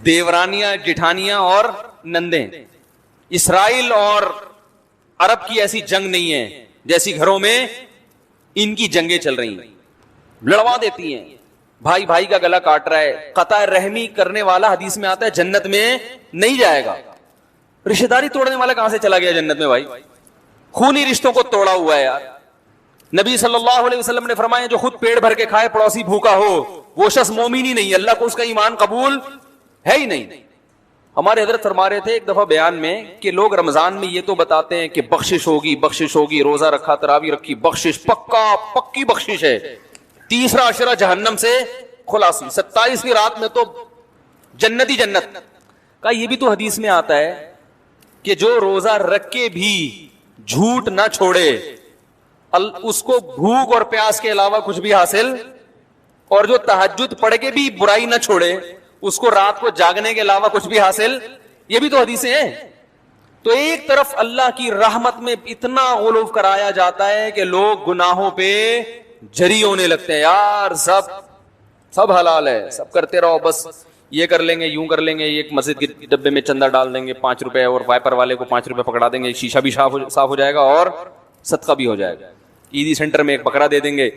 دیورانیاں, جٹھانیاں اور نندیں. اسرائیل اور عرب کی ایسی جنگ نہیں ہے جیسی گھروں میں ان کی جنگیں چل رہی ہیں. لڑوا دیتی ہیں, بھائی بھائی کا گلا کاٹ رہا ہے. قطع رحمی کرنے والا حدیث میں آتا ہے جنت میں نہیں جائے گا. رشتہ داری توڑنے والا کہاں سے چلا گیا جنت میں بھائی؟ خونی رشتوں کو توڑا ہوا ہے یار. نبی صلی اللہ علیہ وسلم نے فرمایا جو خود پیٹ بھر کے کھائے پڑوسی بھوکا ہو وہ شخص مومن ہی نہیں, اللہ کو اس کا ایمان قبول ہے ہی نہیں. ہمارے حضرت فرما رہے تھے ایک دفعہ بیان میں کہ لوگ رمضان میں یہ تو بتاتے ہیں کہ بخشش ہوگی, بخشش ہوگی, روزہ رکھا, تراویح رکھی, بخشش پکی بخشش ہے. تیسرا عشرہ جہنم سے خلاصی, 27ویں رات میں تو جنت ہی جنت کا. یہ بھی تو حدیث میں آتا ہے کہ جو روزہ رکھ کے بھی جھوٹ نہ چھوڑے اس کو بھوک اور پیاس کے علاوہ کچھ بھی حاصل, اور جو تہجد پڑھ کے بھی برائی نہ چھوڑے اس کو رات کو جاگنے کے علاوہ کچھ بھی حاصل. یہ بھی تو حدیثیں ہیں. تو ایک طرف اللہ کی رحمت میں اتنا غلو کرایا جاتا ہے کہ لوگ گناہوں پہ جری ہونے لگتے ہیں. یار سب حلال ہے, سب کرتے رہو, بس یہ کر لیں گے, یوں کر لیں گے, ایک مسجد کے ڈبے میں چندہ ڈال دیں گے 5 روپے, اور وائپر والے کو 5 روپے پکڑا دیں گے, شیشہ بھی صاف ہو جائے گا اور صدقہ بھی ہو جائے گا. عیدی سینٹر میں ایک بکرا دے دیں گے.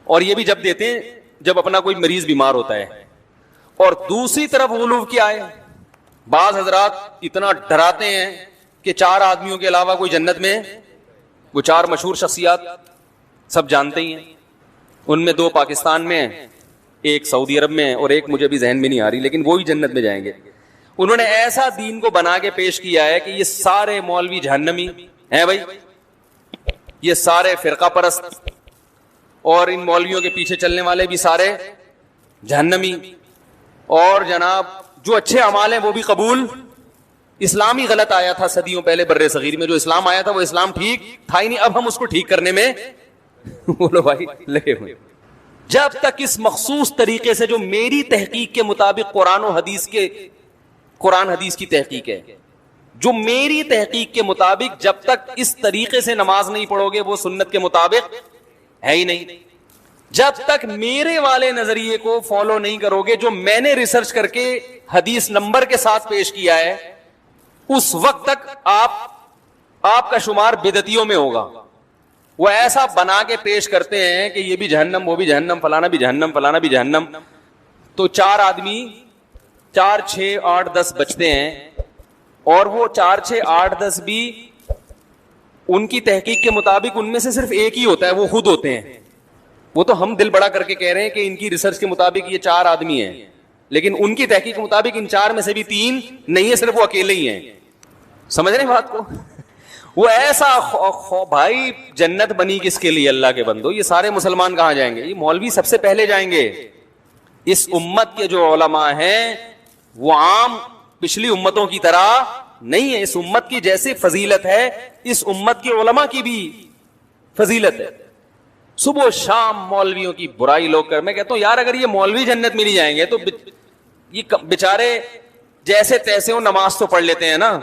اور یہ بھی جب دیتے ہیں جب اپنا کوئی مریض بیمار ہوتا ہے. اور دوسری طرف غلو کیا ہے, بعض حضرات اتنا ڈراتے ہیں کہ 4 آدمیوں کے علاوہ کوئی جنت میں, وہ 4 مشہور شخصیات سب جانتے ہی ہیں, ان میں 2 پاکستان میں ہیں, ایک سعودی عرب میں ہے, اور ایک مجھے بھی ذہن میں نہیں آ رہی, لیکن وہی جنت میں جائیں گے. انہوں نے ایسا دین کو بنا کے پیش کیا ہے کہ یہ سارے مولوی جہنمی ہیں بھائی, یہ سارے فرقہ پرست, اور ان مولویوں کے پیچھے چلنے والے بھی سارے جہنمی, اور جناب جو اچھے اعمال ہیں وہ بھی قبول. اسلام ہی غلط آیا تھا صدیوں پہلے بر صغیر میں, جو اسلام آیا تھا وہ اسلام ٹھیک تھا ہی نہیں. اب ہم اس کو ٹھیک کرنے میں بولو بھائی لگے ہوئے. جب تک اس مخصوص طریقے سے جو میری تحقیق کے مطابق قرآن حدیث کی تحقیق ہے, جو میری تحقیق کے مطابق جب تک اس طریقے سے نماز نہیں پڑھو گے وہ سنت کے مطابق ہے ہی نہیں. جب تک میرے والے نظریے کو فالو نہیں کرو گے جو میں نے ریسرچ کر کے حدیث نمبر کے ساتھ پیش کیا ہے, اس وقت تک آپ کا شمار بدعتیوں میں ہوگا. وہ ایسا بنا کے پیش کرتے ہیں کہ یہ بھی جہنم, وہ بھی جہنم, فلانا بھی جہنم, فلانا بھی جہنم. تو 4 آدمی 4 6 8 10 بچتے ہیں, اور وہ 4 6 8 10 بھی ان کی تحقیق کے مطابق ان میں سے صرف ایک ہی ہوتا ہے, وہ خود ہوتے ہیں. وہ تو ہم دل بڑا کر کے کہہ رہے ہیں کہ ان کی ریسرچ کے مطابق یہ 4 آدمی ہیں, لیکن ان کی تحقیق کے مطابق ان 4 میں سے بھی 3 نہیں ہے, صرف وہ اکیلے ہی ہیں. سمجھ رہے ہیں بات کو؟ وہ ایسا بھائی جنت بنی کس کے لیے اللہ کے بندو؟ یہ سارے مسلمان کہاں جائیں گے؟ یہ مولوی سب سے پہلے جائیں گے. اس امت کے جو علماء ہیں وہ عام پچھلی امتوں کی طرح نہیں ہے. اس امت کی جیسے فضیلت ہے, اس امت کے علماء کی بھی فضیلت ہے. صبح و شام مولویوں کی برائی لوگ کر, میں کہتا ہوں یار اگر یہ مولوی جنت میں نہیں جائیں گے تو یہ بیچارے جیسے تیسے ہو نماز تو پڑھ لیتے ہیں نا,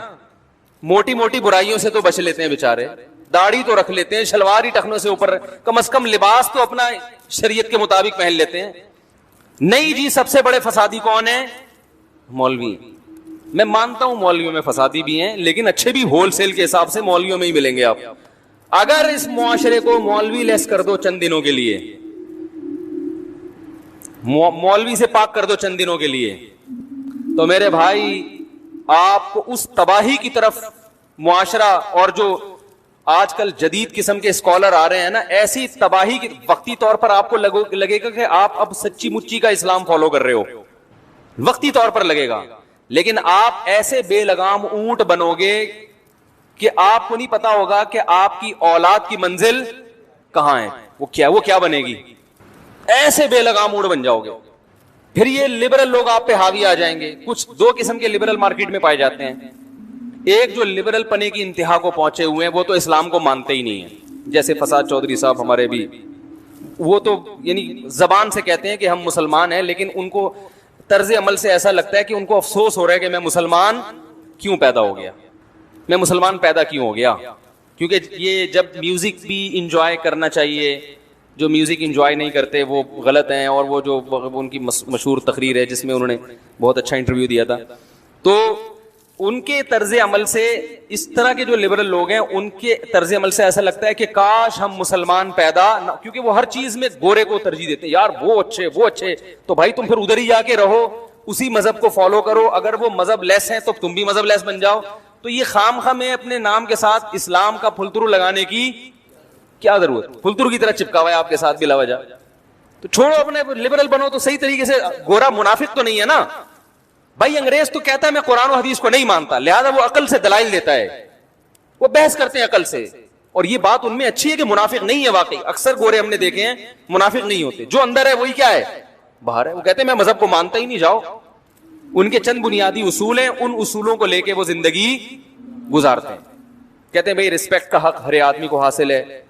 موٹی موٹی برائیوں سے تو بچ لیتے ہیں بیچارے, داڑھی تو رکھ لیتے ہیں, شلوار ہی ٹخنوں سے اوپر, کم از کم لباس تو اپنا شریعت کے مطابق پہن لیتے ہیں. نہیں جی, سب سے بڑے فسادی کون ہیں؟ مولوی. میں مانتا ہوں مولویوں میں فسادی بھی ہیں, لیکن اچھے بھی ہول سیل کے حساب سے مولویوں میں ہی ملیں گے آپ. اگر اس معاشرے کو مولوی لیس کر دو چند دنوں کے لیے, مولوی سے پاک کر دو چند دنوں کے لیے, تو میرے بھائی آپ کو اس تباہی کی طرف معاشرہ, اور جو آج کل جدید قسم کے اسکالر آ رہے ہیں نا, ایسی تباہی کی وقتی طور پر آپ کو لگے گا کہ آپ اب سچی مچی کا اسلام فالو کر رہے ہو, وقتی طور پر لگے گا. لیکن آپ ایسے بے لگام اونٹ بنو گے کہ آپ کو نہیں پتا ہوگا کہ آپ کی اولاد کی منزل کہاں ہے, وہ کیا بنے گی. ایسے بے لگام اونٹ بن جاؤ گے. پھر یہ لبرل لوگ آپ پہ حاوی آ جائیں گے. کچھ 2 قسم کے لبرل مارکیٹ میں پائے جاتے ہیں. ایک جو لبرل پنے کی انتہا کو پہنچے ہوئے ہیں, وہ تو اسلام کو مانتے ہی نہیں ہیں, جیسے فساد چودھری صاحب ہمارے بھی. وہ تو یعنی زبان سے کہتے ہیں کہ ہم مسلمان ہیں, لیکن ان کو طرز عمل سے ایسا لگتا ہے کہ ان کو افسوس ہو رہا ہے کہ میں مسلمان کیوں پیدا ہو گیا, میں مسلمان پیدا کیوں ہو گیا. کیونکہ یہ جب میوزک بھی انجوائے کرنا چاہیے, جو میوزک انجوائے نہیں کرتے وہ غلط ہیں. اور وہ جو ان کی مشہور تقریر ہے جس میں انہوں نے بہت اچھا انٹرویو دیا تھا, تو ان کے طرز عمل سے, اس طرح کے جو لبرل لوگ ہیں ان کے طرز عمل سے ایسا لگتا ہے کہ کاش ہم مسلمان پیدا نہ, کیونکہ وہ ہر چیز میں گورے کو ترجیح دیتے ہیں. یار وہ اچھے, تو بھائی تم پھر ادھر ہی جا کے رہو, اسی مذہب کو فالو کرو. اگر وہ مذہب لیس ہیں تو تم بھی مذہب لیس بن جاؤ. تو یہ خام میں اپنے نام کے ساتھ اسلام کا پھلترو لگانے کی کیا ضرورت؟ پھلترو کی طرح چپکا ہوا ہے آپ کے ساتھ بلا وجہ. تو چھوڑو, اپنے لبرل بنو تو صحیح طریقے سے. گورا منافق تو نہیں ہے نا بھائی. انگریز تو کہتا ہے میں قرآن و حدیث کو نہیں مانتا, لہذا وہ عقل سے دلائل دیتا ہے, وہ بحث کرتے ہیں عقل سے. اور یہ بات ان میں اچھی ہے کہ منافق نہیں ہے واقعی. اکثر گورے ہم نے دیکھے ہیں منافق نہیں ہوتے, جو اندر ہے وہی کیا ہے, باہر ہے. وہ کہتے ہیں میں مذہب کو مانتا ہی نہیں. جاؤ, ان کے چند بنیادی اصول ہیں, ان اصولوں کو لے کے وہ زندگی گزارتے ہیں. کہتے ہیں بھائی رسپیکٹ کا حق ہر آدمی کو حاصل ہے,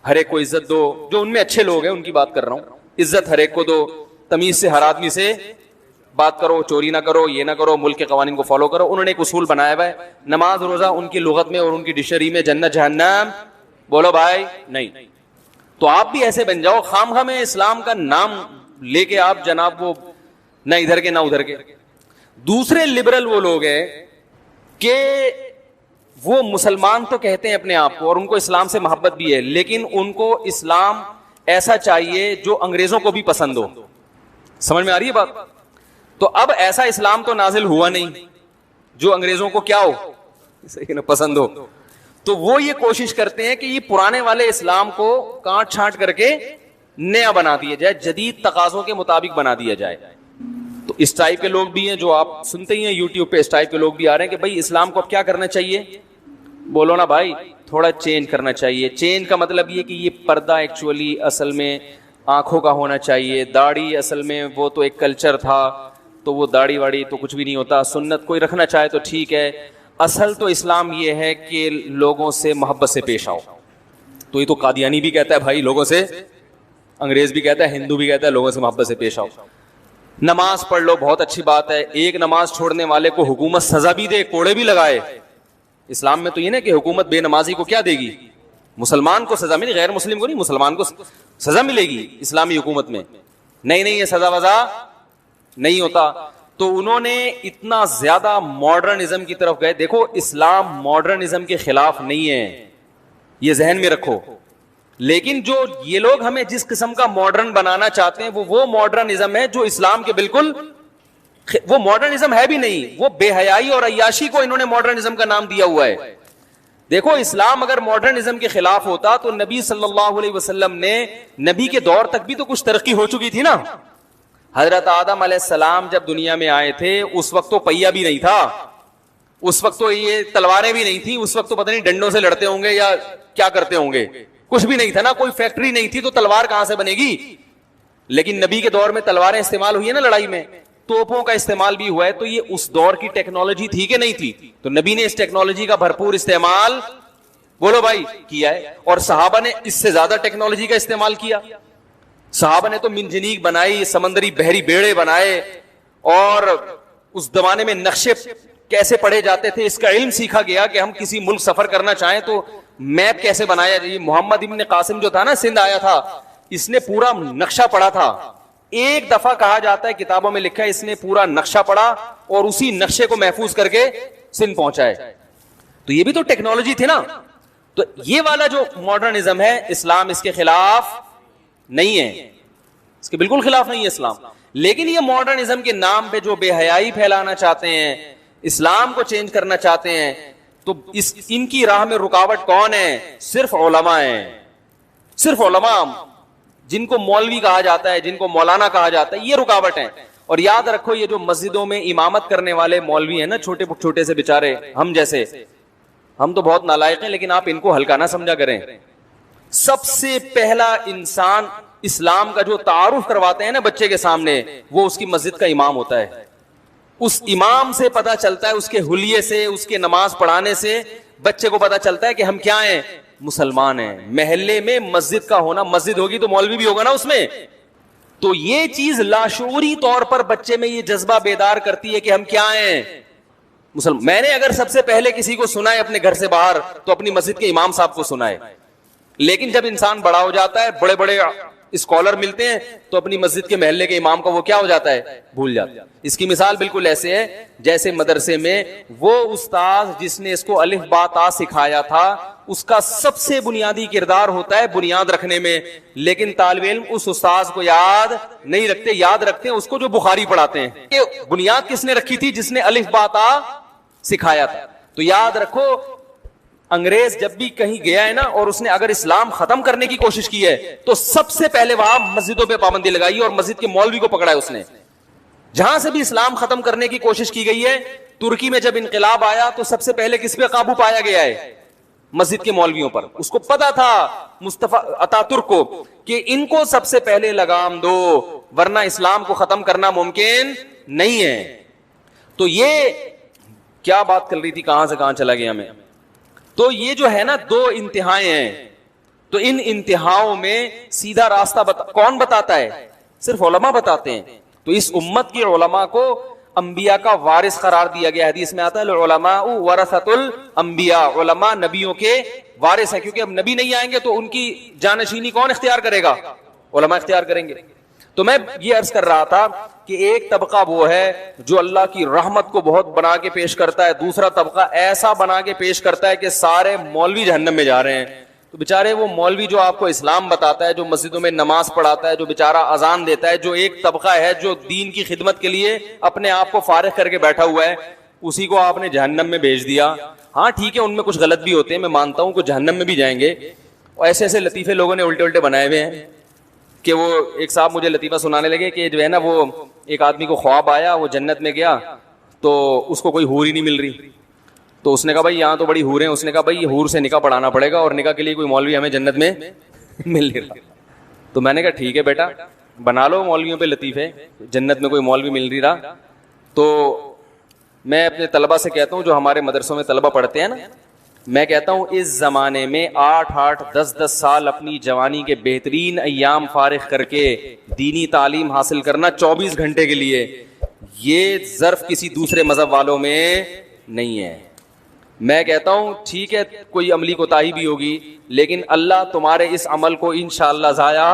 ہر ایک کو عزت دو. جو ان میں اچھے لوگ ہیں ان کی بات کر رہا ہوں. عزت ہر ایک کو دو, تمیز سے ہر آدمی سے بات کرو, چوری نہ کرو, یہ نہ کرو, ملک کے قوانین کو فالو کرو. انہوں نے ایک اصول بنایا ہوا ہے, نماز روزہ ان کی لغت میں اور ان کی ڈکشنری میں جنت جہنم بولو بھائی نہیں. تو آپ بھی ایسے بن جاؤ, خام میں اسلام کا نام لے کے آپ جناب وہ نہ ادھر کے نہ ادھر کے. دوسرے لبرل وہ لوگ ہیں کہ وہ مسلمان تو کہتے ہیں اپنے آپ کو, اور ان کو اسلام سے محبت بھی ہے, لیکن ان کو اسلام ایسا چاہیے جو انگریزوں کو بھی پسند ہو. سمجھ میں آ رہی ہے بات؟ تو اب ایسا اسلام تو نازل ہوا نہیں جو انگریزوں کو کیا ہو, پسند ہو. تو وہ یہ کوشش کرتے ہیں کہ یہ پرانے والے اسلام کو کاٹ چھانٹ کر کے نیا بنا دیا جائے, جدید تقاضوں کے مطابق بنا دیا جائے. تو اس ٹائپ کے لوگ بھی ہیں جو آپ سنتے ہی ہیں یوٹیوب پہ, اس ٹائپ کے لوگ بھی آ رہے ہیں کہ بھائی اسلام کو اب کیا کرنا چاہیے. بولو نا بھائی, تھوڑا چینج کرنا چاہیے. چینج کا مطلب یہ کہ یہ پردہ ایکچولی اصل میں آنکھوں کا ہونا چاہیے, داڑھی اصل میں وہ تو ایک کلچر تھا, تو وہ داڑھی واڑی تو کچھ بھی نہیں ہوتا. سنت کوئی رکھنا چاہے تو ٹھیک ہے, اصل تو اسلام یہ ہے کہ لوگوں سے محبت سے پیش آؤ. تو یہ تو قادیانی بھی کہتا ہے بھائی لوگوں سے, انگریز بھی کہتا ہے, ہندو بھی کہتا ہے لوگوں سے محبت سے پیش آؤ. نماز پڑھ لو, بہت اچھی بات ہے. ایک نماز چھوڑنے والے کو حکومت سزا بھی دے, کوڑے بھی لگائے. اسلام میں تو یہ نا کہ حکومت بے نمازی کو کیا دے گی, مسلمان کو سزا ملی, غیر مسلم کو نہیں, مسلمان کو سزا ملے گی اسلامی حکومت میں. نہیں یہ سزا وزا نہیں ہوتا. تو انہوں نے اتنا زیادہ ماڈرنزم کی طرف گئے. دیکھو اسلام ماڈرنزم کے خلاف نہیں ہے, یہ ذہن میں رکھو, لیکن جو یہ لوگ ہمیں جس قسم کا ماڈرن بنانا چاہتے ہیں وہ ماڈرنزم ہے جو اسلام کے بالکل وہ ماڈرنزم ہے بھی نہیں. وہ بے حیائی اور عیاشی کو انہوں نے ماڈرنزم کا نام دیا ہوا ہے. دیکھو اسلام اگر ماڈرنزم کے خلاف ہوتا تو نبی صلی اللہ علیہ وسلم نے, نبی کے دور تک بھی تو کچھ ترقی ہو چکی تھی نا. حضرت آدم علیہ السلام جب دنیا میں آئے تھے اس وقت تو پہیا بھی نہیں تھا, اس وقت تو یہ تلواریں بھی نہیں تھیں, اس وقت تو پتہ نہیں ڈنڈوں سے لڑتے ہوں گے یا کیا کرتے ہوں گے, کچھ بھی نہیں تھا نا, کوئی فیکٹری نہیں تھی, تو تلوار کہاں سے بنے گی. لیکن نبی کے دور میں تلواریں استعمال ہوئی ہیں نا لڑائی میں, توپوں کا استعمال بھی ہوا ہے. تو یہ اس دور کی ٹیکنالوجی تھی کہ نہیں تھی؟ تو نبی نے اس ٹیکنالوجی کا بھرپور استعمال بولو بھائی کیا ہے, اور صحابہ نے اس سے زیادہ ٹیکنالوجی کا استعمال کیا. صحابہ نے تو منجنیق بنائی, سمندری بحری بیڑے بنائے, اور اس زمانے میں نقشے کیسے پڑھے جاتے تھے اس کا علم سیکھا گیا کہ ہم کسی ملک سفر کرنا چاہیں تو میپ کیسے بنایا جائے. محمد ابن قاسم جو تھا نا, سندھ آیا تھا, اس نے پورا نقشہ پڑھا تھا. ایک دفعہ کہا جاتا ہے کتابوں میں لکھا ہے اس نے پورا نقشہ پڑھا اور اسی نقشے کو محفوظ کر کے سندھ پہنچا ہے. تو یہ بھی تو ٹیکنالوجی تھی نا. تو یہ والا جو ماڈرنزم ہے اسلام اس کے خلاف نہیں ہے, اس کے بالکل خلاف نہیں ہے اسلام. لیکن یہ ماڈرنزم کے نام پہ جو بے حیائی پھیلانا چاہتے ہیں, اسلام کو چینج کرنا چاہتے ہیں, تو ان کی راہ میں رکاوٹ کون ہے؟ صرف علماء ہیں. صرف علماء جن کو مولوی کہا جاتا ہے, جن کو مولانا کہا جاتا ہے, یہ رکاوٹ ہیں. اور یاد رکھو یہ جو مسجدوں میں امامت کرنے والے مولوی ہیں نا, چھوٹے چھوٹے سے بےچارے ہم جیسے, ہم تو بہت نالائق ہیں لیکن آپ ان کو ہلکا نہ سمجھا کریں. سب سے پہلا انسان اسلام کا جو تعارف کرواتے ہیں نا بچے کے سامنے, وہ اس کی مسجد کا امام ہوتا ہے. اس امام سے پتا چلتا ہے, اس کے حلیے سے, اس کے نماز پڑھانے سے بچے کو پتا چلتا ہے کہ ہم کیا ہیں, مسلمان ہیں. محلے میں مسجد کا ہونا, مسجد ہوگی تو مولوی بھی ہوگا نا اس میں. تو یہ چیز لاشعوری طور پر بچے میں یہ جذبہ بیدار کرتی ہے کہ ہم کیا ہیں, مسلمان. میں نے اگر سب سے پہلے کسی کو سنا ہے اپنے گھر سے باہر تو اپنی مسجد کے امام صاحب کو سنا ہے. لیکن جب انسان بڑا ہو جاتا ہے, بڑے بڑے اسکالر ملتے ہیں, تو اپنی مسجد کے محلے کے امام کا وہ کیا ہو جاتا ہے, بھول جاتا ہے. اس کی مثال بالکل ایسے ہے جیسے مدرسے میں وہ استاذ جس نے اس کو الف با تا سکھایا تھا, اس کا سب سے بنیادی کردار ہوتا ہے بنیاد رکھنے میں. لیکن طالب علم اس استاذ کو یاد نہیں رکھتے, یاد رکھتے ہیں اس کو جو بخاری پڑھاتے ہیں. کہ بنیاد کس نے رکھی تھی؟ جس نے الف با تا سکھایا تھا. تو یاد رکھو انگریز جب بھی کہیں گیا ہے نا, اور اس نے اگر اسلام ختم کرنے کی کوشش کی ہے تو سب سے پہلے وہاں مسجدوں پہ پابندی لگائی اور مسجد کے مولوی کو پکڑا ہے اس نے. جہاں سے بھی اسلام ختم کرنے کی کوشش کی گئی ہے, ترکی میں جب انقلاب آیا تو سب سے پہلے کس پہ قابو پایا گیا ہے؟ مسجد کے مولویوں پر. اس کو پتا تھا مصطفیٰ اتاترک کو کہ ان کو سب سے پہلے لگام دو, ورنہ اسلام کو ختم کرنا ممکن نہیں ہے. تو یہ کیا بات کر رہی تھی, کہاں سے کہاں چلا گیا میں. تو یہ جو ہے نا دو انتہائیں ہیں, تو ان انتہاؤں میں سیدھا راستہ کون بتاتا ہے؟ صرف علماء بتاتے ہیں. تو اس امت کی علماء کو انبیاء کا وارث قرار دیا گیا. حدیث میں آتا ہے العلماء ورثۃ الانبیاء, علماء نبیوں کے وارث ہیں, کیونکہ اب نبی نہیں آئیں گے تو ان کی جانشینی کون اختیار کرے گا؟ علماء اختیار کریں گے. تو میں یہ عرض کر رہا تھا کہ ایک طبقہ وہ ہے جو اللہ کی رحمت کو بہت بنا کے پیش کرتا ہے, دوسرا طبقہ ایسا بنا کے پیش کرتا ہے کہ سارے مولوی جہنم میں جا رہے ہیں. تو بیچارے وہ مولوی جو آپ کو اسلام بتاتا ہے, جو مسجدوں میں نماز پڑھاتا ہے, جو بیچارہ اذان دیتا ہے, جو ایک طبقہ ہے جو دین کی خدمت کے لیے اپنے آپ کو فارغ کر کے بیٹھا ہوا ہے, اسی کو آپ نے جہنم میں بھیج دیا. ہاں ٹھیک ہے ان میں کچھ غلط بھی ہوتے ہیں, میں مانتا ہوں کہ جہنم میں بھی جائیں گے. اور ایسے ایسے لطیفے لوگوں نے الٹے الٹے بنائے ہوئے ہیں کہ وہ ایک صاحب مجھے لطیفہ سنانے لگے کہ جو ہے نا وہ ایک آدمی کو خواب آیا, وہ جنت میں گیا تو اس کو کوئی حور ہی نہیں مل رہی. تو اس نے کہا بھائی یہاں تو بڑی حور ہیں. اس نے کہا بھائی یہ حور سے نکاح پڑھانا پڑے گا, اور نکاح کے لیے کوئی مولوی ہمیں جنت میں مل نہیں رہا. تو میں نے کہا ٹھیک ہے بیٹا بنا لو مولویوں پہ لطیفے, جنت میں کوئی مولوی مل نہیں رہا. تو میں اپنے طلبہ سے کہتا ہوں جو ہمارے مدرسوں میں طلبہ پڑھتے ہیں نا, میں کہتا ہوں اس زمانے میں 8-8 10-10 سال اپنی جوانی کے بہترین ایام فارغ کر کے دینی تعلیم حاصل کرنا 24 گھنٹے کے لیے, یہ ظرف کسی دوسرے مذہب والوں میں نہیں ہے. میں کہتا ہوں ٹھیک ہے کوئی عملی کوتاہی بھی ہوگی, لیکن اللہ تمہارے اس عمل کو انشاءاللہ ضائع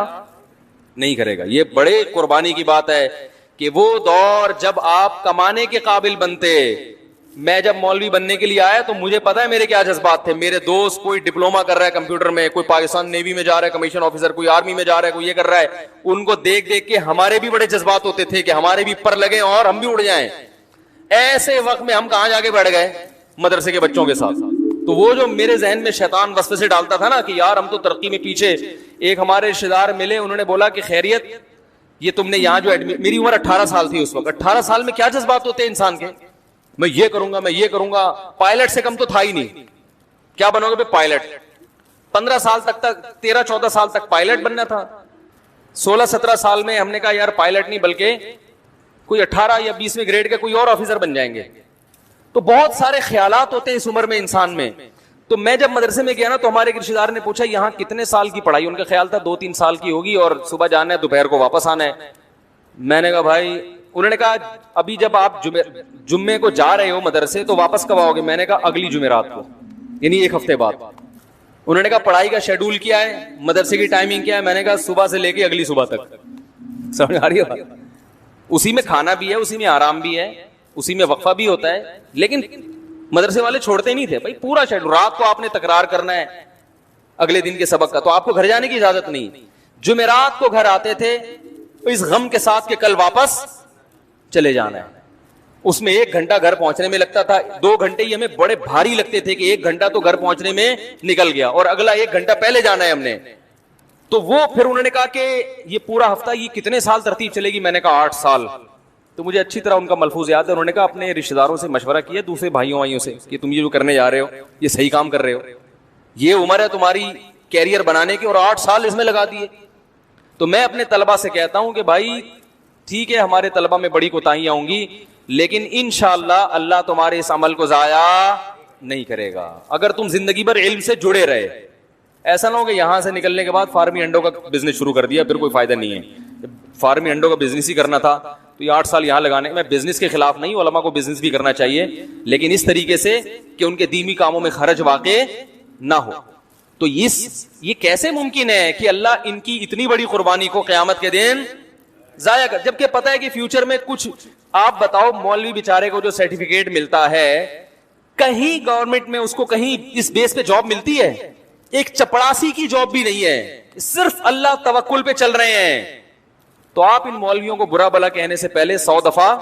نہیں کرے گا. یہ بڑے قربانی کی بات ہے کہ وہ دور جب آپ کمانے کے قابل بنتے, میں جب مولوی بننے کے لیے آیا تو مجھے پتا ہے میرے کیا جذبات تھے. میرے دوست کوئی ڈپلوما کر رہا ہے کمپیوٹر میں, کوئی پاکستان نیوی میں جا رہا ہے کمیشن آفیسر, کوئی آرمی میں جا رہا ہے, کوئی یہ کر رہا ہے. ان کو دیکھ دیکھ کے ہمارے بھی بڑے جذبات ہوتے تھے کہ ہمارے بھی پر لگے اور ہم بھی اڑ جائیں. ایسے وقت میں ہم کہاں جا کے بیٹھ گئے مدرسے کے بچوں کے ساتھ. تو وہ جو میرے ذہن میں شیطان وسوسے ڈالتا تھا نا کہ یار ہم تو ترقی میں پیچھے. ایک ہمارے رشتے دار ملے, انہوں نے بولا کہ خیریت یہ تم نے یہاں جو میری عمر 18 سال تھی اس وقت. 18 سال میں کیا جذبات ہوتے ہیں انسان کے, میں یہ کروں گا, میں یہ کروں گا. پائلٹ سے کم تو تھا ہی نہیں. کیا بنو گے پائلٹ؟ 15 سال تک 13-14 سال تک پائلٹ بننا تھا. 16-17 سال میں ہم نے کہا یار پائلٹ نہیں بلکہ کوئی 18 یا 20ویں گریڈ کے کوئی اور آفیسر بن جائیں گے. تو بہت سارے خیالات ہوتے ہیں اس عمر میں انسان میں. تو میں جب مدرسے میں گیا نا تو ہمارے ایک رشتے دار نے پوچھا یہاں کتنے سال کی پڑھائی؟ ان کا خیال تھا 2-3 سال کی ہوگی اور صبح جانا ہے دوپہر کو واپس آنا ہے. میں نے کہا بھائی, انہوں نے کہا ابھی جب آپ جمعے کو جا رہے ہو مدرسے تو واپس کب آؤ گے؟ میں نے کہا اگلی جمعرات کو, یعنی 1 ہفتے بعد. انہوں نے کہا پڑھائی کا شیڈول کیا ہے, مدرسے کی ٹائمنگ کیا ہے؟ میں نے کہا صبح سے لے کے اگلی صبح تک. سمجھ آ رہی ہے بات؟ اسی میں کھانا بھی ہے, اسی میں آرام بھی ہے, اسی میں وقفہ بھی ہوتا ہے. لیکن مدرسے والے چھوڑتے نہیں تھے بھائی پورا شیڈول. رات کو آپ نے تکرار کرنا ہے اگلے دن کے سبق کا, تو آپ کو گھر جانے کی اجازت نہیں. جمعرات کو گھر آتے تھے اس غم کے ساتھ کہ کل واپس چلے جانا ہے. اس میں 1 گھنٹہ گھر پہنچنے میں لگتا تھا. 2 گھنٹے ہی ہمیں بڑے بھاری لگتے تھے کہ 1 گھنٹہ تو گھر پہنچنے میں نکل گیا اور اگلا 1 گھنٹہ پہلے جانا ہے ہم نے. تو وہ پھر انہوں نے کہا کہ یہ پورا ہفتہ یہ کتنے سال ترتیب چلے گی؟ میں نے کہا 8 سال. تو مجھے اچھی طرح ان کا ملفوظ یاد ہے. انہوں نے کہا اپنے رشتے داروں سے مشورہ کیا, دوسرے بھائیوں سے, کہ تم یہ جو کرنے جا رہے ہو یہ صحیح کام کر رہے ہو, یہ عمر ہے تمہاری کیریئر بنانے کی اور 8 سال اس میں لگا دیے. تو میں اپنے طلبہ سے کہتا ہوں کہ بھائی ٹھیک ہے ہمارے طلبہ میں بڑی کوتاہیاں ہوں گی, لیکن انشاءاللہ اللہ تمہارے اس عمل کو ضائع نہیں کرے گا اگر تم زندگی بھر علم سے جڑے رہے. ایسا نہ ہو کہ یہاں سے نکلنے کے بعد فارمی انڈوں کا بزنس شروع کر دیا, پھر کوئی فائدہ نہیں ہے. فارمی انڈوں کا بزنس ہی کرنا تھا تو یہ 8 سال یہاں لگانے. میں بزنس کے خلاف نہیں, علماء کو بزنس بھی کرنا چاہیے, لیکن اس طریقے سے کہ ان کے دینی کاموں میں خرچ واقع نہ ہو. تو یہ کیسے ممکن ہے کہ اللہ ان کی اتنی بڑی قربانی کو قیامت کے دن ضائع کر, جبکہ پتہ ہے کہ فیوچر میں کچھ. آپ بتاؤ مولوی بیچارے کو جو سرٹیفکیٹ ملتا ہے کہیں گورنمنٹ میں اس کو کہیں اس بیس پہ جاب ملتی ہے؟ ایک چپڑاسی کی جاب بھی نہیں ہے, صرف اللہ توکل پہ چل رہے ہیں. تو آپ ان مولویوں کو برا بلا کہنے سے پہلے 100 دفعہ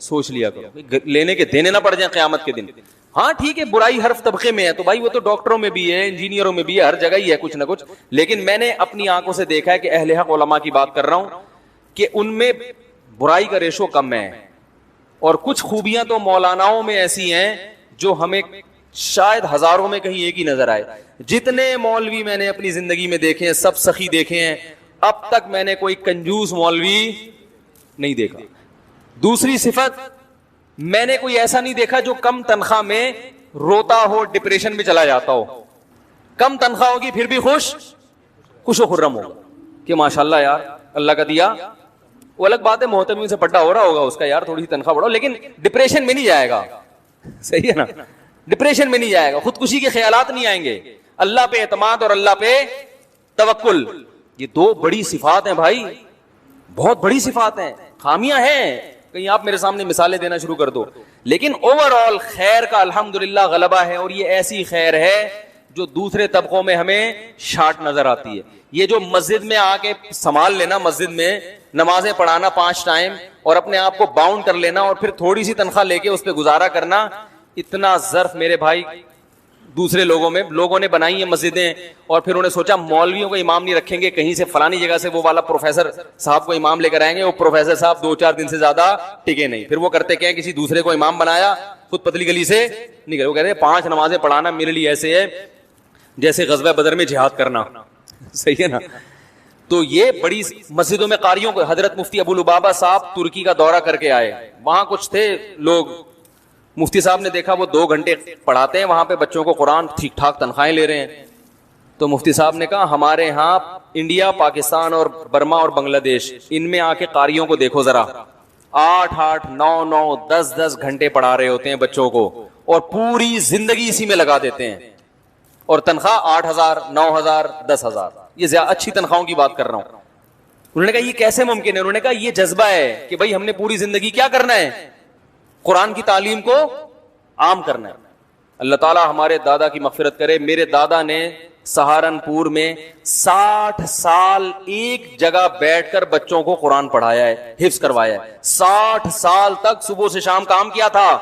سوچ لیا کرو, لینے کے دینے نہ پڑ جائیں قیامت کے دن. ہاں ٹھیک ہے برائی ہر طبقے میں ہے, تو بھائی وہ تو ڈاکٹروں میں بھی ہے, انجینئروں میں بھی ہے, ہر جگہ ہی ہے کچھ نہ کچھ. لیکن میں نے اپنی آنکھوں سے دیکھا ہے کہ اہل حق علماء کی بات کر رہا ہوں کہ ان میں برائی کا ریشو کم ہے, اور کچھ خوبیاں تو مولاناؤں میں ایسی ہیں جو ہمیں شاید ہزاروں میں کہیں ایک ہی نظر آئے. جتنے مولوی میں نے اپنی زندگی میں دیکھے ہیں سب سخی دیکھے ہیں, اب تک میں نے کوئی کنجوس مولوی نہیں دیکھا. دوسری صفت, میں نے کوئی ایسا نہیں دیکھا جو کم تنخواہ میں روتا ہو, ڈپریشن میں چلا جاتا ہو. کم تنخواہ ہوگی پھر بھی خوش و خرم ہوگا کہ ماشاءاللہ یار اللہ کا دیا. وہ الگ بات ہے محتمین سے پٹا ہو رہا ہوگا اس کا, یار تھوڑی سی تنخواہ بڑھاؤ, لیکن ڈپریشن میں نہیں جائے گا. صحیح ہے نا, ڈپریشن میں نہیں جائے گا, خودکشی کے خیالات نہیں آئیں گے. اللہ پہ اعتماد اور اللہ پہ توکل, یہ 2 بڑی صفات ہیں بھائی, بہت بڑی صفات ہیں. خامیاں ہیں کہیں آپ میرے سامنے مثالیں دینا شروع کر دو, لیکن اوور آل خیر کا الحمدللہ غلبہ ہے. اور یہ ایسی خیر ہے جو دوسرے طبقوں میں ہمیں شارٹ نظر آتی ہے. یہ جو مسجد میں آ کے سنبھال لینا, مسجد میں نمازیں پڑھانا 5 ٹائم اور اپنے آپ کو باؤنڈ کر لینا اور پھر تھوڑی سی تنخواہ لے کے اس پہ گزارا کرنا, اتنا ظرف میرے بھائی دوسرے لوگوں نے بنائی ہیں مسجدیں, اور پھر انہوں نے سوچا مولویوں کو امام نہیں رکھیں گے, کہیں سے فلانی جگہ سے وہ والا پروفیسر صاحب کو امام لے کر آئیں گے. وہ پروفیسر صاحب 2-4 دن سے زیادہ ٹکے نہیں, پھر وہ کرتے کیا, کسی دوسرے کو امام بنایا, خود پتلی گلی سے نکلے. وہ کہتے ہیں 5 نمازیں پڑھانا میرے لیے ایسے ہے جیسے غزوہ بدر میں جہاد کرنا. صحیح ہے نا. تو یہ بڑی مسجدوں میں قاریوں کو, حضرت مفتی ابو لبابہ صاحب ترکی کا دورہ کر کے آئے, وہاں کچھ تھے لوگ, مفتی صاحب نے دیکھا وہ 2 گھنٹے پڑھاتے ہیں وہاں پہ بچوں کو قرآن, ٹھیک ٹھاک تنخواہیں لے رہے ہیں. تو مفتی صاحب نے کہا ہمارے ہاں انڈیا, پاکستان اور برما اور بنگلہ دیش, ان میں آ کے قاریوں کو دیکھو ذرا, 8-8, 9-9, 10-10 گھنٹے پڑھا رہے ہوتے ہیں بچوں کو, اور پوری زندگی اسی میں لگا دیتے ہیں, اور تنخواہ 8,000 9,000 10,000, یہ اچھی تنخواہوں کی بات کر رہا ہوں. انہوں نے کہا یہ کیسے ممکن ہے؟ انہوں نے کہا یہ جذبہ ہے کہ بھائی ہم نے پوری زندگی کیا کرنا ہے, قرآن کی تعلیم کو عام کرنا ہے. اللہ تعالیٰ ہمارے دادا کی مغفرت کرے, میرے دادا نے سہارنپور میں 60 سال ایک جگہ بیٹھ کر بچوں کو قرآن پڑھایا ہے, حفظ کروایا ہے. 60 سال تک صبح سے شام کام کیا تھا,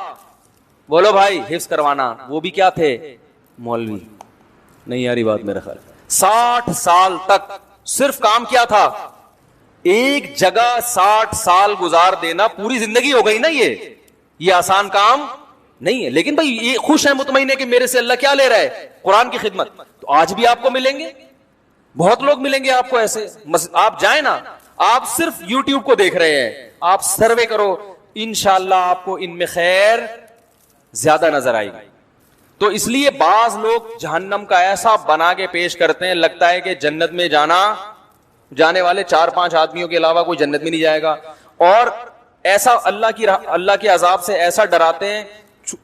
بولو بھائی, حفظ کروانا. وہ بھی کیا تھے, مولوی. نہیں یاری بات میرا خیال. 60 سال تک صرف کام کیا تھا, ایک جگہ 60 سال گزار دینا, پوری زندگی ہو گئی نا. یہ آسان کام نہیں ہے. لیکن بھائی یہ خوش ہے, مطمئن ہے کہ میرے سے اللہ کیا لے رہا ہے, قرآن کی خدمت. تو آج بھی آپ کو ملیں گے, بہت لوگ ملیں گے آپ کو ایسے. آپ جائیں نا, آپ صرف یوٹیوب کو دیکھ رہے ہیں, آپ سروے کرو, انشاءاللہ آپ کو ان میں خیر زیادہ نظر آئے گی. تو اس لیے بعض لوگ جہنم کا ایسا بنا کے پیش کرتے ہیں, لگتا ہے کہ جنت میں جانے والے 4-5 آدمیوں کے علاوہ کوئی جنت میں نہیں جائے گا. اور ایسا اللہ کے عذاب سے ایسا ڈراتے ہیں,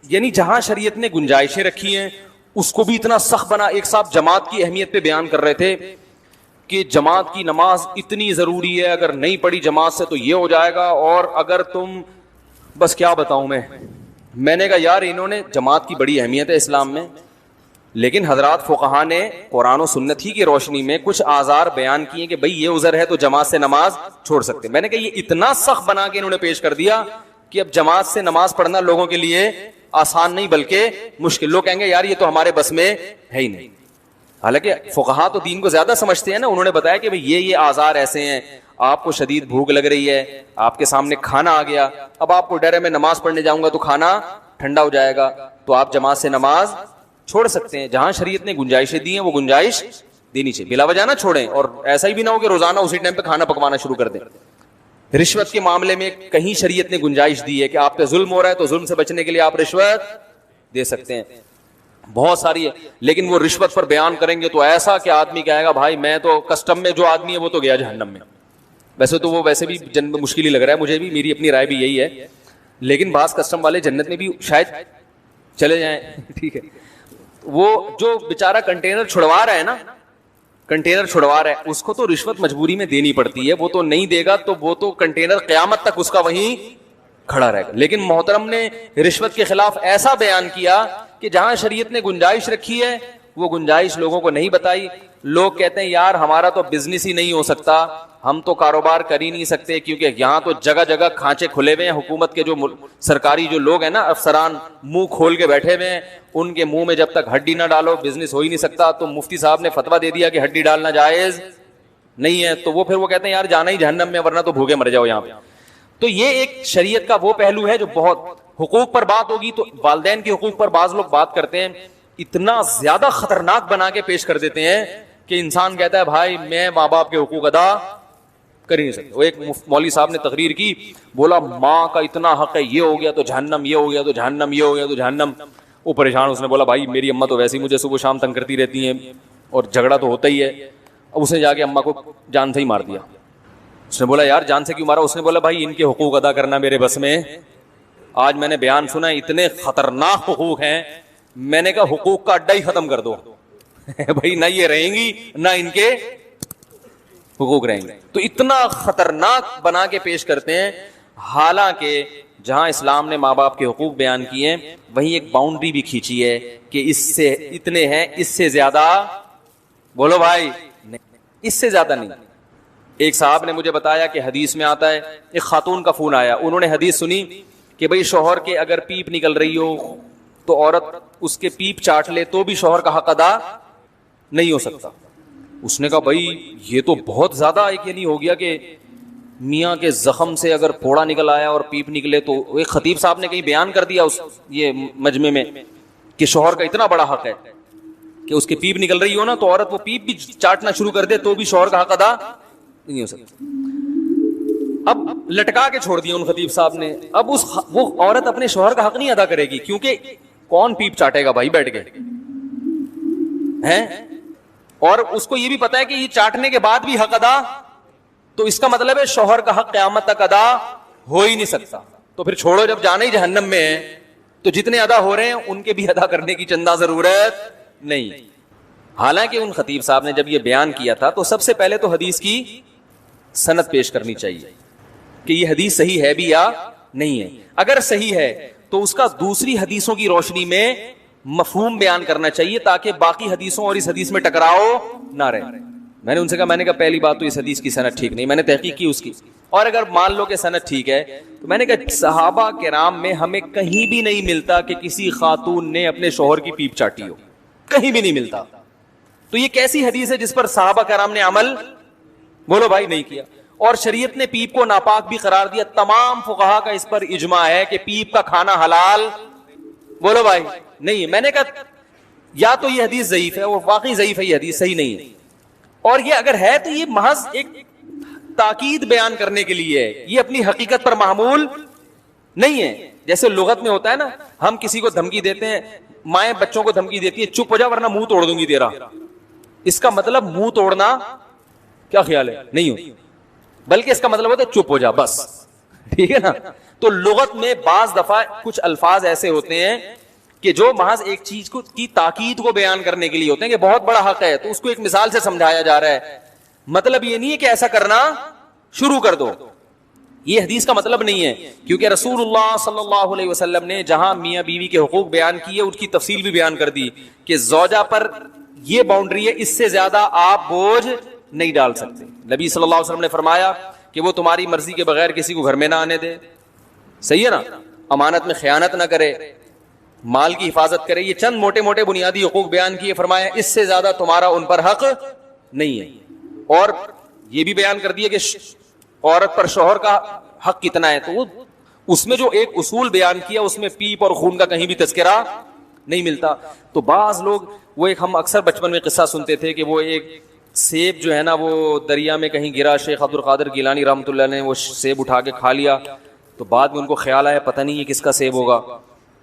یعنی جہاں شریعت نے گنجائشیں رکھی ہیں اس کو بھی اتنا سخت بنا. ایک صاحب جماعت کی اہمیت پہ بیان کر رہے تھے کہ جماعت کی نماز اتنی ضروری ہے, اگر نہیں پڑھی جماعت سے تو یہ ہو جائے گا, اور اگر تم, بس کیا بتاؤں میں نے کہا یار انہوں نے, جماعت کی بڑی اہمیت ہے اسلام میں, لیکن حضرات فقہا نے قرآن و سنت ہی کی روشنی میں کچھ آزار بیان کیے کہ بھئی یہ عذر ہے تو جماعت سے نماز چھوڑ سکتے. میں نے کہا یہ اتنا سخت بنا کے انہوں نے پیش کر دیا کہ اب جماعت سے نماز پڑھنا لوگوں کے لیے آسان نہیں بلکہ مشکل. لوگ کہیں گے یار یہ تو ہمارے بس میں ہے ہی نہیں. حالانکہ فقہا تو دین کو زیادہ سمجھتے ہیں نا. انہوں نے بتایا کہ بھئی یہ آزار ایسے ہیں, آپ کو شدید بھوک لگ رہی ہے, آپ کے سامنے کھانا آ گیا, اب آپ کو ڈر ہے میں نماز پڑھنے جاؤں گا تو کھانا ٹھنڈا ہو جائے گا, تو آپ جماعت سے نماز چھوڑ سکتے ہیں. جہاں شریعت نے گنجائشیں دی ہیں وہ گنجائش دینی چاہیے, بلا وجہ نہ چھوڑیں. اور ایسا ہی بھی نہ ہو کہ روزانہ اسی ٹائم پہ کھانا پکوانا شروع کر دیں. رشوت کے معاملے میں کہیں شریعت نے گنجائش دی ہے کہ آپ پہ ظلم ہو رہا ہے تو ظلم سے بچنے کے لیے آپ رشوت دے سکتے ہیں, بہت ساری ہے. لیکن وہ رشوت پر بیان کریں گے تو ایسا کہ آدمی کہے گا بھائی میں تو, کسٹم میں جو آدمی ہے وہ تو گیا جہنم میں. ویسے تو وہ ویسے بھی جنت مشکل ہی لگ رہا ہے مجھے بھی, میری اپنی رائے بھی یہی ہے, لیکن بعض کسٹم والے جنت میں بھی شاید چلے جائیں. ٹھیک ہے, وہ جو بیچارہ کنٹینر چھڑوا رہا ہے نا, کنٹینر چھڑوا رہا ہے, اس کو تو رشوت مجبوری میں دینی پڑتی ہے. وہ تو نہیں دے گا تو وہ تو کنٹینر قیامت تک اس کا وہیں کھڑا رہے گا. لیکن محترم نے رشوت کے خلاف ایسا بیان کیا کہ جہاں شریعت نے گنجائش رکھی ہے وہ گنجائش لوگوں کو نہیں بتائی. لوگ کہتے ہیں یار ہمارا تو بزنس ہی نہیں ہو سکتا, ہم تو کاروبار کر ہی نہیں سکتے کیونکہ یہاں تو جگہ جگہ کھانچے کھلے ہوئے ہیں. حکومت کے جو سرکاری جو لوگ ہیں نا, افسران منہ کھول کے بیٹھے ہوئے ہیں, ان کے منہ میں جب تک ہڈی نہ ڈالو بزنس ہو ہی نہیں سکتا. تو مفتی صاحب نے فتویٰ دے دیا کہ ہڈی ڈالنا جائز نہیں ہے, تو وہ پھر وہ کہتے ہیں یار جانا ہی جہنم میں ورنہ تو بھوکے مر جاؤ یہاں پہ. تو یہ ایک شریعت کا وہ پہلو ہے جو بہت, حقوق پر بات ہوگی تو والدین کے حقوق پر بعض لوگ بات کرتے ہیں, اتنا زیادہ خطرناک بنا کے پیش کر دیتے ہیں کہ انسان کہتا ہے بھائی میں ماں باپ کے حقوق ادا کر ہی نہیں سکتا. وہ ایک مولوی صاحب نے تقریر کی, بولا ماں کا اتنا حق ہے, یہ ہو گیا تو جہنم, یہ ہو گیا تو جہنم, یہ ہو گیا تو جہنم. وہ پریشان, اس نے بولا بھائی میری اماں تو ویسے ہی مجھے صبح شام تنگ کرتی رہتی ہیں اور جھگڑا تو ہوتا ہی ہے. اب اس نے جا کے اماں کو جان سے ہی مار دیا. اس نے بولا یار جان سے کیوں مارا؟ اس نے بولا بھائی ان کے حقوق ادا کرنا میرے بس میں. آج میں نے بیان سنا, اتنے خطرناک حقوق ہیں, میں نے کہا حقوق کا اڈا ہی ختم کر دو بھائی, نہ یہ رہیں گی نہ ان کے حقوق رہیں گے. تو اتنا خطرناک بنا کے پیش کرتے ہیں. حالانکہ جہاں اسلام نے ماں باپ کے حقوق بیان کیے ہیں وہیں ایک باؤنڈری بھی کھینچی ہے کہ اس سے اتنے ہیں, اس سے زیادہ, بولو بھائی, اس سے زیادہ نہیں. ایک صاحب نے مجھے بتایا کہ حدیث میں آتا ہے, ایک خاتون کا فون آیا, انہوں نے حدیث سنی کہ بھئی شوہر کے اگر پیپ نکل رہی ہو تو عورت اس کے پیپ چاٹ لے تو بھی شوہر کا حق ادا نہیں ہو سکتا. اس نے کہا بھائی یہ تو بہت زیادہ ایک یہ نہیں ہو گیا کہ میاں کے زخم سے اگر پھوڑا نکل آیا اور پیپ نکلے. تو ایک خطیب صاحب نے کہیں بیان کر دیا اس یہ مجمع میں کہ شوہر کا اتنا بڑا حق ہے کہ اس کے پیپ نکل رہی ہو نا تو عورت وہ پیپ بھی چاٹنا شروع کر دے تو بھی شوہر کا حق ادا نہیں ہو سکتا. اب لٹکا کے چھوڑ دیا ان خطیب صاحب نے. اب وہ عورت اپنے شوہر کا حق نہیں ادا کرے گی, کیونکہ کون پیپ چاٹے گا بھائی بیٹھ کے ہیں, اور اس کو یہ بھی پتا ہے کہ یہ چاٹنے کے بعد بھی حق ادا, تو اس کا مطلب ہے شوہر کا حق قیامت تک ادا ہو ہی نہیں سکتا. تو پھر چھوڑو, جب جانا ہی جہنم میں ہے تو جتنے ادا ہو رہے ہیں ان کے بھی ادا کرنے کی چندہ ضرورت نہیں. حالانکہ ان خطیب صاحب نے جب یہ بیان کیا تھا تو سب سے پہلے تو حدیث کی سند پیش کرنی چاہیے کہ یہ حدیث صحیح ہے بھی یا نہیں ہے. اگر صحیح ہے تو اس کا دوسری حدیثوں کی روشنی میں مفہوم بیان کرنا چاہیے تاکہ باقی حدیثوں اور اس حدیث میں ٹکراؤ نہ رہے. میں نے ان سے کہا، میں نے کہا پہلی بات تو اس حدیث کی سند ٹھیک نہیں. میں نے تحقیق کی اس کی، اور اگر مان لو کہ سند ٹھیک ہے تو میں نے کہا صحابہ کرام میں ہمیں کہیں بھی نہیں ملتا کہ کسی خاتون نے اپنے شوہر کی پیپ چاٹی ہو، کہیں بھی نہیں ملتا. تو یہ کیسی حدیث ہے جس پر صحابہ کرام نے عمل بولو بھائی نہیں کیا؟ اور شریعت نے پیپ کو ناپاک بھی قرار دیا. تمام فقہا کا اس پر اجماع ہے کہ پیپ کا کھانا حلال بولو بھائی نہیں. میں نے کہا یا تو یہ حدیث ضعیف ہے، اور واقعی ضعیف ہے، یہ حدیث صحیح نہیں ہے. اور یہ اگر ہے تو یہ محض ایک تاکید بیان کرنے کے لیے ہے، یہ اپنی حقیقت پر معمول نہیں ہے. جیسے لغت میں ہوتا ہے نا، ہم کسی کو دھمکی دیتے ہیں، مائیں بچوں کو دھمکی دیتی ہے چپ ہو جا ورنہ منہ توڑ دوں گی تیرا. اس کا مطلب منہ توڑنا کیا خیال ہے نہیں ہو، بلکہ اس کا مطلب ہوتا ہے چپ ہو جا بس. ٹھیک ہے نا؟ تو لغت میں بعض دفعہ کچھ الفاظ ایسے ہوتے ہیں کہ جو محض ایک چیز کو کی تاکید کو بیان کرنے کے لیے ہوتے ہیں کہ بہت بڑا حق ہے، تو اس کو ایک مثال سے سمجھایا جا رہا ہے. مطلب یہ نہیں ہے کہ ایسا کرنا شروع کر دو، یہ حدیث کا مطلب نہیں ہے. کیونکہ رسول اللہ صلی اللہ علیہ وسلم نے جہاں میاں بیوی کے حقوق بیان کیے ان کی تفصیل بھی بیان کر دی کہ زوجہ پر یہ باؤنڈری ہے، اس سے زیادہ آپ بوجھ نہیں ڈال سکتے. نبی صلی اللہ علیہ وسلم نے فرمایا کہ وہ تمہاری مرضی کے بغیر کسی کو گھر میں نہ آنے دے، صحیح ہے نا، امانت میں خیانت نہ کرے، مال کی حفاظت کرے. یہ چند موٹے موٹے بنیادی حقوق بیان کیے، فرمایا اس سے زیادہ تمہارا ان پر حق نہیں ہے. اور یہ بھی بیان کر دیا کہ عورت پر شوہر کا حق کتنا ہے. تو اس میں جو ایک اصول بیان کیا اس میں پیپ اور خون کا کہیں بھی تذکرہ نہیں ملتا. تو بعض لوگ وہ ایک ہم اکثر بچپن میں قصہ سنتے تھے کہ وہ ایک سیب جو ہے نا وہ دریا میں کہیں گرا، شیخ عبد القادر گیلانی رحمۃ اللہ نے وہ سیب اٹھا کے کھا لیا. تو بعد میں ان کو خیال آیا پتہ نہیں یہ کس کا سیب ہوگا.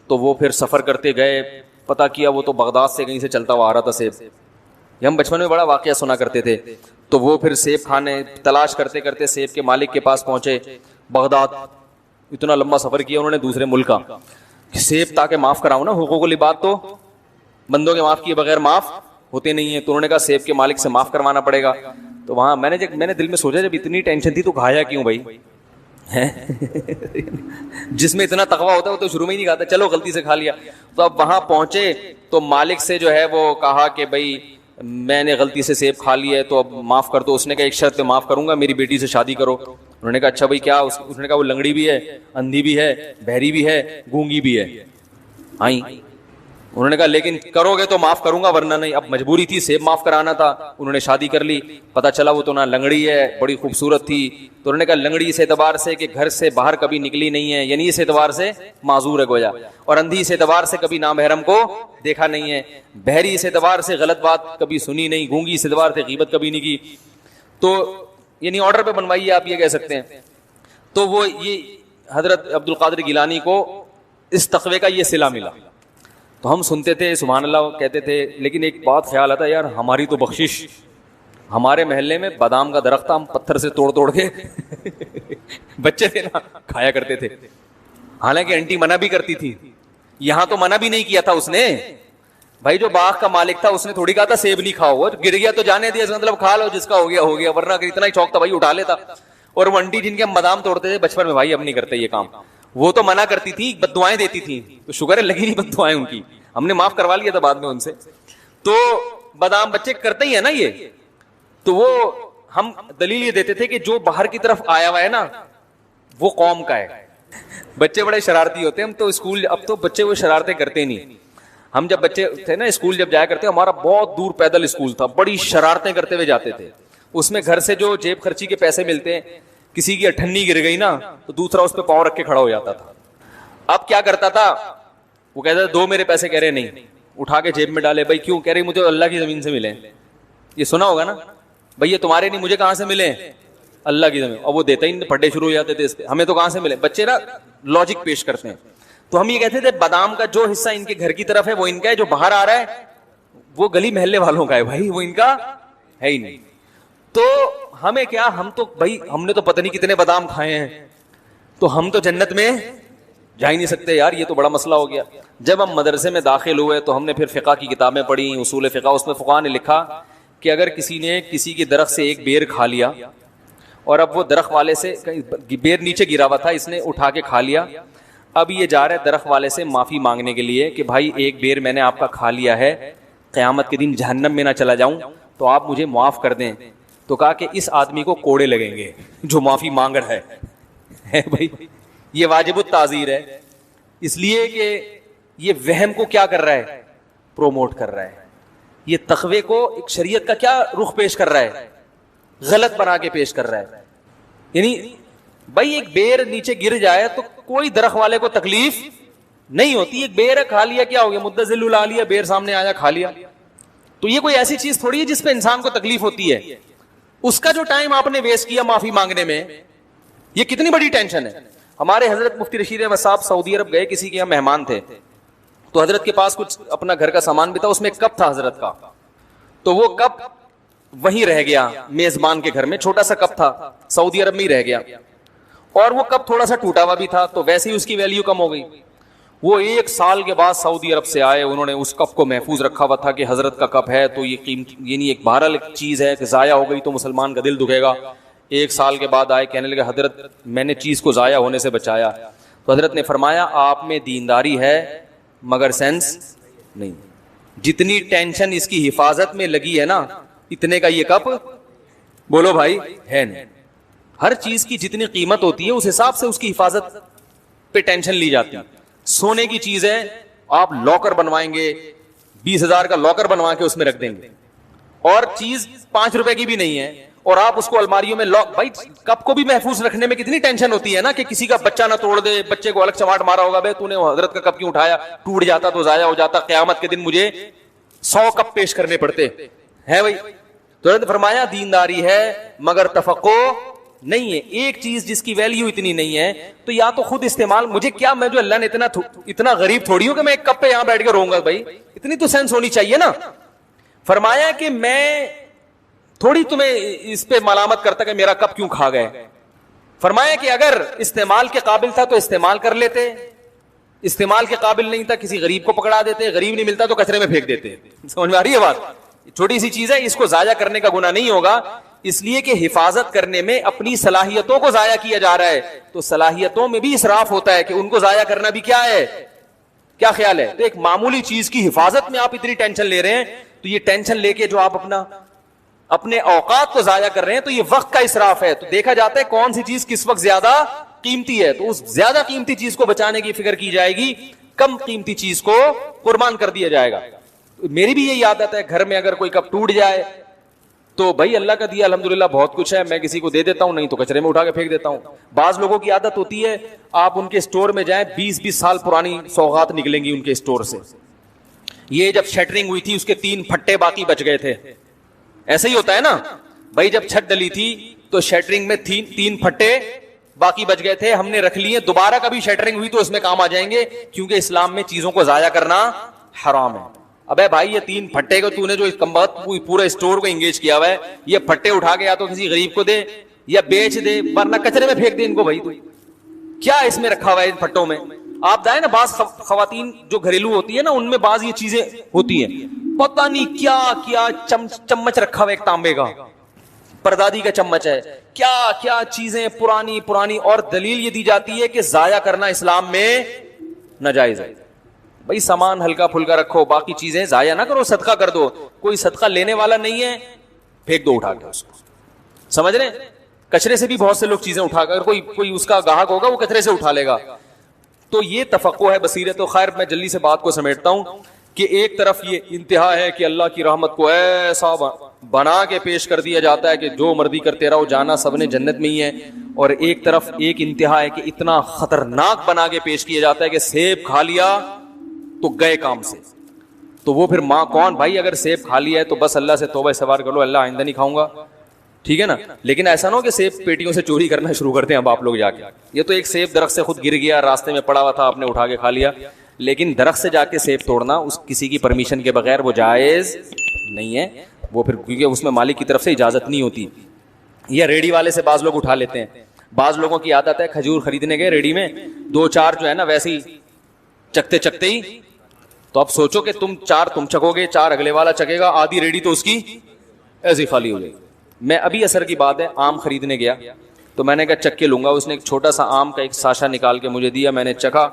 تو وہ پھر سفر کرتے گئے، پتہ کیا وہ تو بغداد سے کہیں سے چلتا ہوا آ رہا تھا سیب. یہ ہم بچپن میں بڑا واقعہ سنا کرتے تھے. تو وہ پھر سیب کھانے تلاش کرتے کرتے سیب کے مالک کے پاس پہنچے بغداد. اتنا لمبا سفر کیا انہوں نے دوسرے ملک کا، سیب تاکہ معاف کراؤں نا، حقوق العباد تو بندوں کے معاف کیے بغیر معاف ہوتے نہیں ہیں. تو انہوں نے کہا سیب کے مالک سے معاف کروانا پڑے گا. تو وہاں میں نے دل میں سوچا جب اتنی ٹینشن تھی تو کھایا کیوں بھائی؟ جس میں اتنا تقویٰ ہوتا ہے وہ تو شروع میں ہی نہیں کھاتا، چلو غلطی سے کھا لیا. تو اب وہاں پہنچے تو مالک سے جو ہے وہ کہا کہ بھائی میں نے غلطی سے سیب کھا لیا ہے تو اب معاف کر دو. اس نے کہا ایک شرط پہ معاف کروں گا، میری بیٹی سے شادی کرو. انہوں نے کہا اچھا بھائی کیا؟ اس نے کہا وہ لنگڑی بھی ہے، اندھی بھی ہے، بہری بھی ہے، گونگی بھی ہے. آئیں انہوں نے کہا لیکن کرو گے تو معاف کروں گا ورنہ نہیں. اب مجبوری تھی، سیب معاف کرانا تھا. انہوں نے شادی کر لی، پتا چلا وہ تو نہ لنگڑی ہے، بڑی خوبصورت تھی. تو انہوں نے کہا لنگڑی اس اعتبار سے کہ گھر سے باہر کبھی نکلی نہیں ہے، یعنی اس اعتبار سے معذور ہے گویا. اور اندھی اس اعتبار سے کبھی نامحرم کو دیکھا نہیں ہے. بہری اس اعتبار سے غلط بات کبھی سنی نہیں. گونگی اس اعتبار سے غیبت کبھی نہیں کی. تو یعنی آرڈر پہ بنوائیے آپ یہ کہہ سکتے ہیں. تو وہ یہ حضرت عبد القادر گیلانی کو اس تقوی کا یہ صلہ ملا. تو ہم سنتے تھے سبحان اللہ کہتے تھے. لیکن ایک بات خیال آتا یار ہماری تو بخشش، ہمارے محلے میں بادام کا درخت تھا، ہم پتھر سے توڑ توڑ کے بچے تھے نا کھایا کرتے تھے. حالانکہ انٹی منع بھی کرتی تھی. یہاں تو منع بھی نہیں کیا تھا اس نے. بھائی جو باغ کا مالک تھا اس نے تھوڑی کہا تھا سیب نہیں کھاؤ، گر گیا تو جانے دیا، مطلب کھا لو جس کا ہو گیا ہو گیا، ورنہ اتنا ہی شوق تھا بھائی اٹھا لیتا. اور وہ انٹی جن کے ہم بادام توڑتے تھے بچپن میں، بھائی اب نہیں کرتے یہ کام. وہ تو منع کرتی تھی، بد دعائیں دیتی تھی. تو شکر ہے لگی نہیں بد دعائیں ان کی، ہم نے معاف کروا لیا تھا بعد میں ان سے. تو بادام بچے کرتے ہی ہیں نا یہ. تو وہ ہم دلیل یہ دیتے تھے کہ جو باہر کی طرف آیا ہوا ہے نا وہ قوم کا ہے. بچے بڑے شرارتی ہوتے ہیں. ہم تو اسکول اب تو بچے وہ شرارتیں کرتے نہیں. ہم جب بچے تھے نا اسکول جب جایا کرتے، ہمارا بہت دور پیدل اسکول تھا، بڑی شرارتیں کرتے ہوئے جاتے تھے. اس میں گھر سے جو جیب خرچی کے پیسے ملتے ہیں، کسی کی اٹھنی گر گئی نا تو دوسرا اس پہ پاؤں رکھ کے کھڑا ہو جاتا تھا. اب کیا کرتا تھا وہ کہتا تھا دو میرے پیسے، کہہ رہے نہیں، اٹھا کے جیب میں ڈالے. بھائی کیوں؟ کہہ رہے مجھے اللہ کی زمین سے ملے. یہ سنا ہوگا نا بھائی، یہ تمہارے نہیں، مجھے کہاں سے ملے؟ اللہ کی زمین. اور وہ دیتا ہی پھٹے شروع ہو جاتے تھے اس پہ، ہمیں تو کہاں سے ملے. بچے نا لاجک پیش کرتے ہیں. تو ہم یہ کہتے تھے بادام کا جو حصہ ان کے گھر کی طرف ہے وہ ان کا ہے، جو باہر آ رہا ہے وہ گلی محلے والوں کا ہے. بھائی وہ ان کا ہے ہی نہیں. تو ہمیں کیا، ہم تو بھائی ہم نے تو پتہ نہیں کتنے بادام کھائے ہیں، تو ہم تو جنت میں جا ہی نہیں سکتے یار, یہ تو بڑا مسئلہ ہو گیا. جب ہم مدرسے میں داخل ہوئے تو ہم نے پھر فقہ کی کتابیں پڑھی, اصول فقہ. اس میں فقہاء نے لکھا کہ اگر کسی نے کسی کے درخت سے ایک بیر کھا لیا اور اب وہ درخت والے سے بیر نیچے گرا ہوا تھا, اس نے اٹھا کے کھا لیا, اب یہ جا رہا ہے درخت والے سے معافی مانگنے کے لیے کہ بھائی ایک بیر میں نے آپ کا کھا لیا ہے, قیامت کے دن جہنم میں نہ چلا جاؤں تو آپ مجھے معاف کر دیں. تو کہا کہ اس آدمی کو کوڑے لگیں گے جو معافی مانگ رہا ہے بھائی. یہ واجب التعزیر ہے, اس لیے کہ یہ وہم کو کیا کر رہا ہے, پروموٹ کر رہا ہے. یہ تقوی کو ایک شریعت کا کیا رخ پیش کر رہا ہے, غلط بنا کے پیش کر رہا ہے. یعنی بھائی ایک بیر نیچے گر جائے تو کوئی درخت والے کو تکلیف نہیں ہوتی. ایک بیر ہے, کھا لیا کیا ہو گیا, مدذل الا لیا, بیر سامنے آیا کھا لیا. تو یہ کوئی ایسی چیز تھوڑی ہے جس پہ انسان کو تکلیف ہوتی ہے. اس کا جو ٹائم آپ نے ویسٹ کیا معافی مانگنے میں, یہ کتنی بڑی ٹینشن ہے. ہمارے حضرت مفتی رشید احمد صاحب سعودی عرب گئے, کسی کے یہاں مہمان تھے, تو حضرت کے پاس کچھ اپنا گھر کا سامان بھی تھا, اس میں ایک کپ تھا حضرت کا. تو وہ کپ وہیں رہ گیا میزبان کے گھر میں, چھوٹا سا کپ تھا, سعودی عرب میں ہی رہ گیا. اور وہ کپ تھوڑا سا ٹوٹا ہوا بھی تھا, تو ویسے ہی اس کی ویلیو کم ہو گئی. وہ 1 سال کے بعد سعودی عرب سے آئے, انہوں نے اس کپ کو محفوظ رکھا ہوا تھا کہ حضرت کا کپ ہے تو یہ قیمتی, یعنی ایک بہرحال ایک چیز ہے کہ ضائع ہو گئی تو مسلمان کا دل دکھے گا. 1 سال کے بعد آئے, کہنے لگے حضرت میں نے چیز کو ضائع ہونے سے بچایا. تو حضرت نے فرمایا آپ میں دینداری ہے مگر سینس نہیں. جتنی ٹینشن اس کی حفاظت میں لگی ہے نا, اتنے کا یہ کپ بولو بھائی ہے نہیں. ہر چیز کی جتنی قیمت ہوتی ہے اس حساب سے اس کی حفاظت پہ ٹینشن لی جاتی ہے. سونے کی چیز ہے, آپ لاکر بنوائیں گے, 20,000 کا لاکر بنوا کے اس میں رکھ دیں گے, اور چیز 5 روپے کی بھی نہیں ہے, اور آپ اس کو الماریوں میں لاک. بھائی کپ کو بھی محفوظ رکھنے میں کتنی ٹینشن ہوتی ہے نا, کہ کسی کا بچہ نہ توڑ دے, بچے کو الگ چماٹ مارا ہوگا, بھائی تو نے حضرت کا کپ کیوں اٹھایا, ٹوٹ جاتا تو ضائع ہو جاتا, قیامت کے دن مجھے 100 کپ پیش کرنے پڑتے ہیں بھائی. تو حضرت فرمایا دینداری ہے مگر تفقو نہیں ہے. ایک چیز جس کی ویلیو اتنی نہیں ہے تو یا تو خود استعمال, مجھے کیا, میں جو اللہ نے اتنا غریب تھوڑی ہوں کہ میں ایک کپ پہ یہاں بیٹھ کے رہوں گا. بھائی اتنی تو سینس ہونی چاہیے نا. فرمایا کہ میں تھوڑی تمہیں اس پہ ملامت کرتا کہ میرا کپ کیوں کھا گئے. فرمایا کہ اگر استعمال کے قابل تھا تو استعمال کر لیتے, استعمال کے قابل نہیں تھا کسی غریب کو پکڑا دیتے, غریب نہیں ملتا تو کچرے میں پھینک دیتے. سمجھ میں آ رہی ہے بات؟ چھوٹی سی چیز ہے, اس کو ضائع کرنے کا گناہ نہیں ہوگا, اس لیے کہ حفاظت کرنے میں اپنی صلاحیتوں کو ضائع کیا جا رہا ہے. تو صلاحیتوں میں بھی اسراف ہوتا ہے کہ ان کو ضائع کرنا بھی کیا ہے, کیا خیال ہے. تو ایک معمولی چیز کی حفاظت میں آپ اتنی ٹینشن لے رہے ہیں, تو یہ ٹینشن لے کے جو آپ اپنے اوقات کو ضائع کر رہے ہیں تو یہ وقت کا اسراف ہے. تو دیکھا جاتا ہے کون سی چیز کس وقت زیادہ قیمتی ہے, تو اس زیادہ قیمتی چیز کو بچانے کی فکر کی جائے گی, کم قیمتی چیز کو قربان کر دیا جائے گا. میری بھی یہی عادت ہے, گھر میں اگر کوئی کپ ٹوٹ جائے تو بھائی اللہ کا دیا الحمدللہ بہت کچھ ہے, میں کسی کو دے دیتا ہوں, نہیں تو کچرے میں اٹھا کے پھینک دیتا ہوں. بعض لوگوں کی عادت ہوتی ہے, آپ ان کے اسٹور میں جائیں, 20-20 سال پرانی سوغات نکلیں گی ان کے اسٹور سے. یہ جب شٹرنگ ہوئی تھی اس کے 3 پھٹے باقی بچ گئے تھے. ایسا ہی ہوتا ہے نا بھائی, جب چھت ڈلی تھی تو شٹرنگ میں 3 پھٹے باقی بچ گئے تھے, ہم نے رکھ لیے, دوبارہ کبھی شٹرنگ ہوئی تو اس میں کام آ جائیں گے, کیونکہ اسلام میں چیزوں کو ضائع کرنا حرام ہے. ابے بھائی یہ 3 پھٹے کو تو نے جو پورے اسٹور کو انگیج کیا ہوا ہے, یہ پھٹے اٹھا کے یا تو کسی غریب کو دے یا بیچ دے, ورنہ کچرے میں پھینک دے ان کو. بھائی تو کیا اس میں رکھا ہوا ہے ان پھٹوں میں؟ آپ جائیں نا, بعض خواتین جو گھریلو ہوتی ہے نا, ان میں بعض یہ چیزیں ہوتی ہیں, پتہ نہیں کیا کیا چمچ رکھا ہوا ہے, ایک تانبے کا پردادی کا چمچ ہے, کیا کیا چیزیں پرانی, اور دلیل یہ دی جاتی ہے کہ ضائع کرنا اسلام میں ناجائز ہے. بھائی سامان ہلکا پھلکا رکھو, باقی چیزیں ضائع نہ کرو, صدقہ کر دو. کوئی صدقہ لینے والا نہیں ہے, پھینک دو اٹھا کے اس کو. سمجھ رہے ہیں؟ کچرے سے بھی بہت سے لوگ چیزیں اٹھا کر, کوئی اس کا گاہک ہوگا وہ کچرے سے اٹھا لے گا. تو یہ تفقع ہے, بصیرت. و خیر میں جلدی سے بات کو سمیٹتا ہوں کہ ایک طرف یہ انتہا ہے کہ اللہ کی رحمت کو ایسا بنا کے پیش کر دیا جاتا ہے کہ جو مرضی کرتے رہو, جانا سب نے جنت میں ہی ہے, اور ایک طرف ایک انتہا ہے کہ اتنا خطرناک بنا کے پیش کیا جاتا ہے کہ سیب کھا لیا تو گئے کام سے. تو وہ پھر ماں کون بھائی, اگر سیب کھا لیا ہے تو بس اللہ سے توبہ استغفار کر لو, اللہ آئندہ نہیں کھاؤں گا, ٹھیک ہے نا. لیکن ایسا نہ ہو کہ سیب پیٹیوں سے چوری کرنا شروع کرتے ہیں اب آپ لوگ جا کے. یہ تو ایک سیب درخت سے خود گر گیا, راستے میں پڑا ہوا تھا, آپ نے اٹھا کے کھا لیا. لیکن درخت سے جا کے سیب توڑنا اس کسی کی پرمیشن کے بغیر وہ جائز نہیں ہے. وہ پھر کیونکہ اس میں مالک کی طرف سے اجازت نہیں ہوتی. یا ریڑی والے سے بعض لوگ اٹھا لیتے ہیں. بعض لوگوں کی عادت ہے کھجور خریدنے گئے ریڈی میں 2-4 جو ہے نا ویسے ہی چکتے چکتے ہی, تو اب سوچو کہ تم 4 تم چکو گے, 4 اگلے والا چکے گا, آدھی ریڈی تو اس کی ایسی خالی ہو گئی. میں ابھی اثر کی بات ہے آم خریدنے گیا تو میں نے کہا چک کے لوں گا. اس نے ایک چھوٹا سا آم کا ایک ساشا نکال کے مجھے دیا, میں نے چکھا,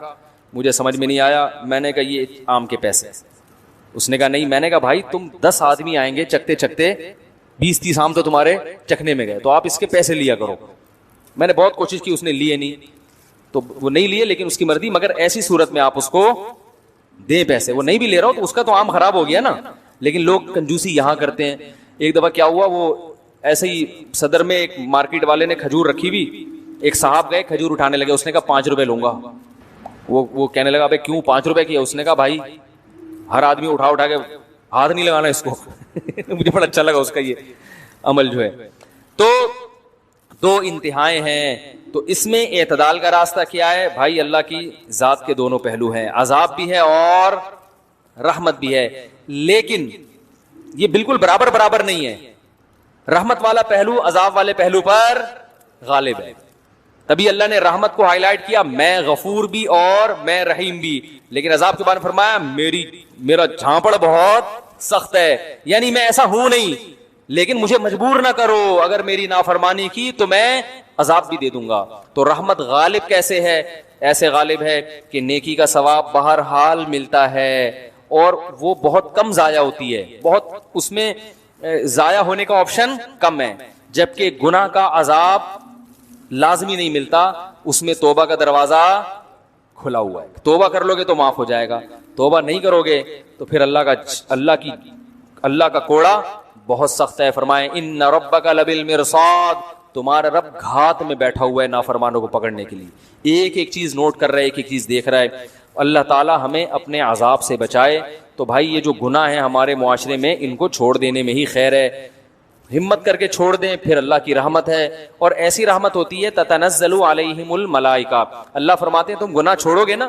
مجھے سمجھ میں نہیں آیا. میں نے کہا یہ آم کے پیسے. اس نے کہا نہیں. میں نے کہا بھائی تم 10 آدمی آئیں گے چکتے چکتے, 20-30 آم تو تمہارے چکھنے میں گئے, تو آپ اس کے پیسے لیا کرو. میں نے بہت کوشش کی, اس نے لیے نہیں, تو وہ نہیں لیے, لیکن اس کی مرضی. مگر ایسی صورت میں آپ اس کو دیں پیسے, وہ نہیں بھی لے رہا ہو تو اس کا تو آم خراب ہو گیا نا. لیکن لوگ کنجوسی یہاں کرتے ہیں. ایک دفعہ کیا ہوا, وہ ایسے ہی صدر میں ایک مارکیٹ والے نے کھجور رکھی ہوئی, ایک صاحب گئے کھجور اٹھانے لگے, اس نے کہا 5 روپے لوں گا. وہ کہنے لگا بھائی کیوں 5 روپے کی ہے؟ اس نے کہا بھائی ہر آدمی اٹھا کے ہاتھ نہیں لگانا اس کو. مجھے بڑا اچھا لگا اس کا یہ عمل جو ہے. تو 2 انتہائیں ہیں, تو اس میں اعتدال کا راستہ کیا ہے بھائی؟ اللہ کی ذات کے دونوں پہلو ہیں, عذاب بھی ہے اور رحمت بھی ہے, لیکن یہ بالکل برابر نہیں ہے. رحمت والا پہلو عذاب والے پہلو پر غالب ہے. تبھی اللہ نے رحمت کو ہائی لائٹ کیا, میں غفور بھی اور میں رحیم بھی. لیکن عذاب کے بارے میں فرمایا میرا جھانپڑ بہت سخت ہے, یعنی میں ایسا ہوں نہیں, لیکن مجھے مجبور نہ کرو, اگر میری نافرمانی کی تو میں عذاب بھی دے دوں گا. تو رحمت غالب کیسے ہے؟ ایسے غالب ہے کہ نیکی کا ثواب بہرحال ملتا ہے, اور وہ بہت کم ضائع ہوتی ہے, بہت اس میں ضائع ہونے کا آپشن کم ہے. جبکہ گناہ کا عذاب لازمی نہیں ملتا, اس میں توبہ کا دروازہ کھلا ہوا ہے. توبہ کر لو گے تو معاف ہو جائے گا, توبہ نہیں کرو گے تو پھر اللہ کا کوڑا بہت سخت ہے. فرمائے ان ربک لبالمرصاد, تمہارا رب گھات میں بیٹھا ہوا ہے نافرمانوں کو پکڑنے کے لیے. ایک ایک چیز نوٹ کر رہا ہے, ایک ایک چیز دیکھ رہا ہے. اللہ تعالی ہمیں اپنے عذاب سے بچائے. تو بھائی یہ جو گناہ ہیں ہمارے معاشرے میں, ان کو چھوڑ دینے میں ہی خیر ہے. ہمت کر کے چھوڑ دیں, پھر اللہ کی رحمت ہے, اور ایسی رحمت ہوتی ہے تتنزل علیہم الملائکہ. اللہ فرماتے ہیں تم گناہ چھوڑو گے نا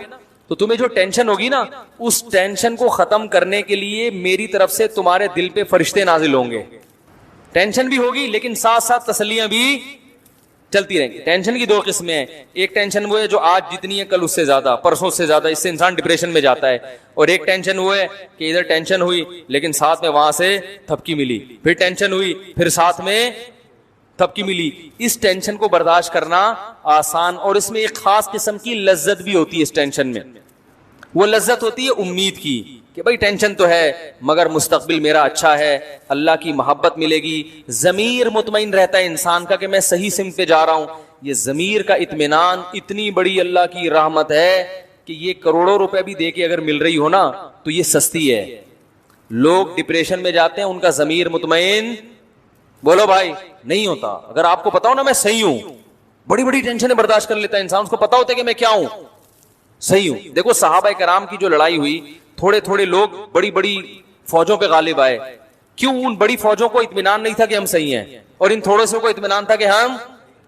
تو تمہیں جو ٹینشن ہوگی نا, اس ٹینشن کو ختم کرنے کے لیے میری طرف سے تمہارے دل پہ فرشتے نازل ہوں گے. ٹینشن بھی ہوگی لیکن ساتھ ساتھ تسلیاں بھی چلتی رہیں گی. ٹینشن کی 2 قسمیں ہیں, ایک ٹینشن وہ ہے جو آج جتنی ہے کل اس سے زیادہ, پرسوں سے زیادہ, اس سے انسان ڈپریشن میں جاتا ہے. اور ایک ٹینشن وہ ہے کہ ادھر ٹینشن ہوئی لیکن ساتھ میں وہاں سے تھپکی ملی, پھر ٹینشن ہوئی پھر ساتھ میں تھپکی ملی. اس ٹینشن کو برداشت کرنا آسان, اور اس میں ایک خاص قسم کی لذت بھی ہوتی ہے. اس ٹینشن میں وہ لذت ہوتی ہے امید کی کہ بھائی ٹینشن تو ہے مگر مستقبل میرا اچھا ہے, اللہ کی محبت ملے گی. ضمیر مطمئن رہتا ہے انسان کا کہ میں صحیح سمت پہ جا رہا ہوں. یہ ضمیر کا اطمینان اتنی بڑی اللہ کی رحمت ہے کہ یہ کروڑوں روپے بھی دے کے اگر مل رہی ہو نا تو یہ سستی ہے. لوگ ڈپریشن میں جاتے ہیں, ان کا ضمیر مطمئن بولو بھائی نہیں ہوتا. اگر آپ کو پتا ہو نا میں صحیح ہوں, بڑی بڑی ٹینشنیں برداشت کر لیتا ہے انسان, اس کو پتا ہوتا ہے کہ میں کیا ہوں, صحیح ہوں. دیکھو صحابہ کرام کی جو لڑائی ہوئی, تھوڑے تھوڑے لوگ بڑی بڑی فوجوں پہ غالب آئے. کیوں؟ ان بڑی فوجوں کو اطمینان نہیں تھا کہ ہم صحیح ہیں, اور ان تھوڑے سے کو اطمینان تھا کہ ہم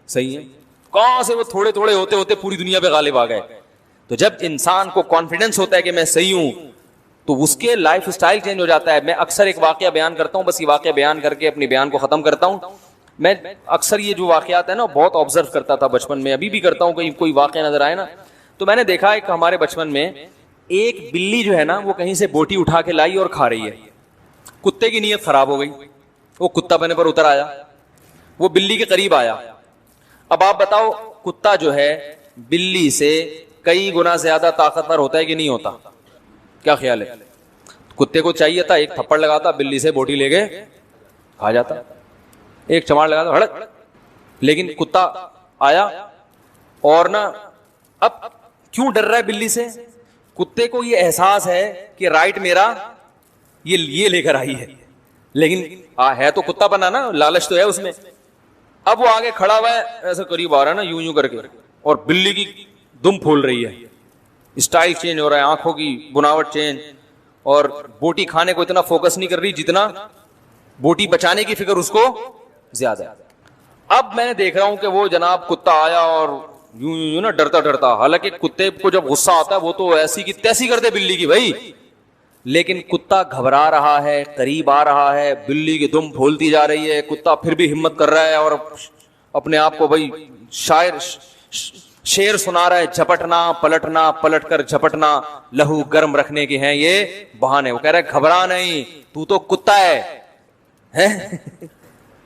صحیح ہیں. کہاں سے وہ تھوڑے تھوڑے ہوتے ہوتے پوری دنیا پہ غالب آ گئے. تو جب انسان کو کانفیڈنس ہوتا ہے کہ میں صحیح ہوں تو اس کے لائف سٹائل چینج ہو جاتا ہے. میں اکثر ایک واقعہ بیان کرتا ہوں, بس یہ واقعہ بیان کر کے اپنی بیان کو ختم کرتا ہوں. میں اکثر یہ جو واقعات ہیں نا بہت آبزرو کرتا تھا بچپن میں, ابھی بھی کرتا ہوں. کہیں کوئی واقعہ نظر آئے نا تو میں نے دیکھا ایک ہمارے بچپن میں ایک بلی جو ہے نا وہ کہیں سے بوٹی اٹھا کے لائی اور کھا رہی ہے. کتے کی نیت خراب ہو گئی, وہ کتا بنے پر اتر آیا, وہ بلی کے قریب آیا. اب آپ بتاؤ کتا جو ہے بلی سے کئی گنا زیادہ طاقتور ہوتا ہے کہ نہیں ہوتا؟ کیا خیال ہے؟ کتے کو چاہیے تھا ایک تھپڑ لگاتا, بلی سے بوٹی لے کے کھا جاتا, ایک چماڑ لگاتا ہڑک. لیکن کتا آیا اور نا اب کیوں ڈر رہا ہے بلی سے؟ کتے کو یہ احساس ہے کہ رائٹ میرا یہ لے کر آئی ہے, لیکن ہے تو کتا بنا نا, لالچ تو ہے اس میں. اب وہ آگے کھڑا ہوا ہے, ایسا قریب آ رہا ہے نا یوں کر کے, اور بلی کی دم پھول رہی ہے, اسٹائل چینج ہو رہا ہے, آنکھوں کی بناوٹ چینج, اور بوٹی کھانے کو اتنا فوکس نہیں کر رہی جتنا بوٹی بچانے کی فکر اس کو زیادہ ہے. اب میں دیکھ رہا ہوں کہ وہ جناب کتا آیا اور یوں نا ڈرتا ڈرتا, حالانکہ کتے کو جب غصہ آتا ہے وہ تو ایسی کی تیسی کرتے بلی کی بھائی, لیکن کتا گھبرا رہا ہے, قریب آ رہا ہے, بلی کی دم پھولتی جا رہی ہے, کتا پھر بھی ہمت کر رہا ہے اور اپنے آپ کو بھائی شعر سنا رہا ہے, جھپٹنا پلٹنا, پلٹ کر جھپٹنا, لہو گرم رکھنے کے ہیں یہ بہانے. وہ کہہ رہا ہے گھبرا نہیں, تو کتا ہے,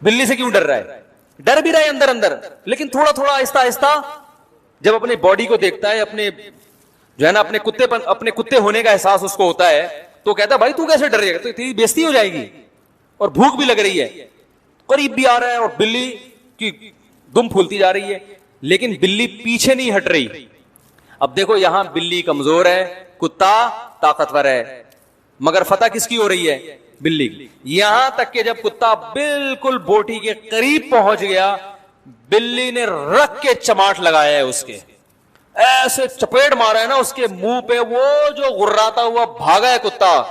بلی سے کیوں ڈر رہا ہے؟ ڈر بھی رہا ہے اندر اندر, لیکن تھوڑا تھوڑا آہستہ آہستہ جب اپنے باڈی کو دیکھتا ہے, اپنے جو ہے نا اپنے کتے ہونے کا احساس اس کو ہوتا ہے, تو کہتا ہے بھائی تو کیسے ڈر رہے گا, تو تیری بےزتی ہو جائے گی, اور بھوک بھی لگ رہی ہے, قریب بھی آ رہا ہے, اور بلی کی دم پھولتی جا رہی ہے, لیکن بلی پیچھے نہیں ہٹ رہی. اب دیکھو یہاں بلی کمزور ہے, کتا طاقتور ہے, مگر فتح کس کی ہو رہی ہے؟ بلی کی. یہاں تک کہ جب کتا بالکل بوٹی کے قریب پہنچ گیا, بلی نے رکھ کے چماٹ لگایا ہے, اس کے ایسے چپیٹ مارا ہے نا اس کے منہ پہ, وہ جو غراتا ہوا بھاگا ہے کتا.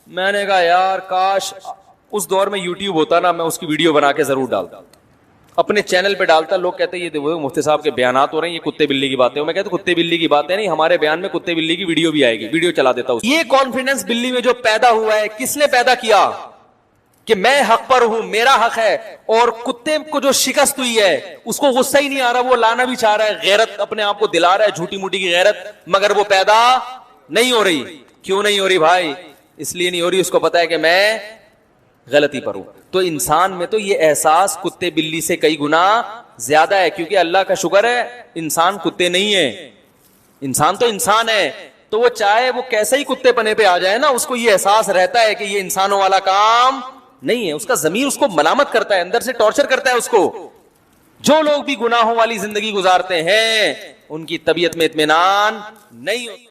میں نے کہا یار کاش اس دور میں یوٹیوب ہوتا نا, میں اس کی ویڈیو بنا کے ضرور ڈالتا, اپنے چینل پہ ڈالتا. لوگ کہتے ہیں یہ دیکھو مفتی صاحب کے بیانات ہو رہے ہیں, یہ کتے بلی کی باتیں. میں کہتا ہوں کتے بلی کی باتیں نہیں, ہمارے بیان میں کتے بلی کی ویڈیو بھی آئے گی, ویڈیو چلا دیتا ہوں. یہ کانفیڈنس بلی میں جو پیدا ہوا ہے, کس نے پیدا کیا؟ کہ میں حق پر ہوں, میرا حق ہے. اور کتے کو جو شکست ہوئی ہے اس کو غصہ ہی نہیں آ رہا, وہ لانا بھی چاہ رہا ہے, غیرت اپنے آپ کو دلا رہا ہے, جھوٹی موٹی کی غیرت, مگر وہ پیدا نہیں ہو رہی. کیوں نہیں ہو رہی بھائی؟ اس لیے نہیں ہو رہی, اس کو پتا ہے کہ میں غلطی پر ہوں. تو انسان میں تو یہ احساس کتے بلی سے کئی گنا زیادہ ہے, کیونکہ اللہ کا شکر ہے انسان کتے نہیں ہے, انسان تو انسان ہے. تو وہ چاہے وہ کیسے ہی کتے پنے پہ آ جائے نا, اس کو یہ احساس رہتا ہے کہ یہ انسانوں والا کام نہیں ہے. اس کا ضمیر اس کو ملامت کرتا ہے, اندر سے ٹارچر کرتا ہے اس کو. جو لوگ بھی گناہوں والی زندگی گزارتے ہیں ان کی طبیعت میں اطمینان نہیں ہوتا.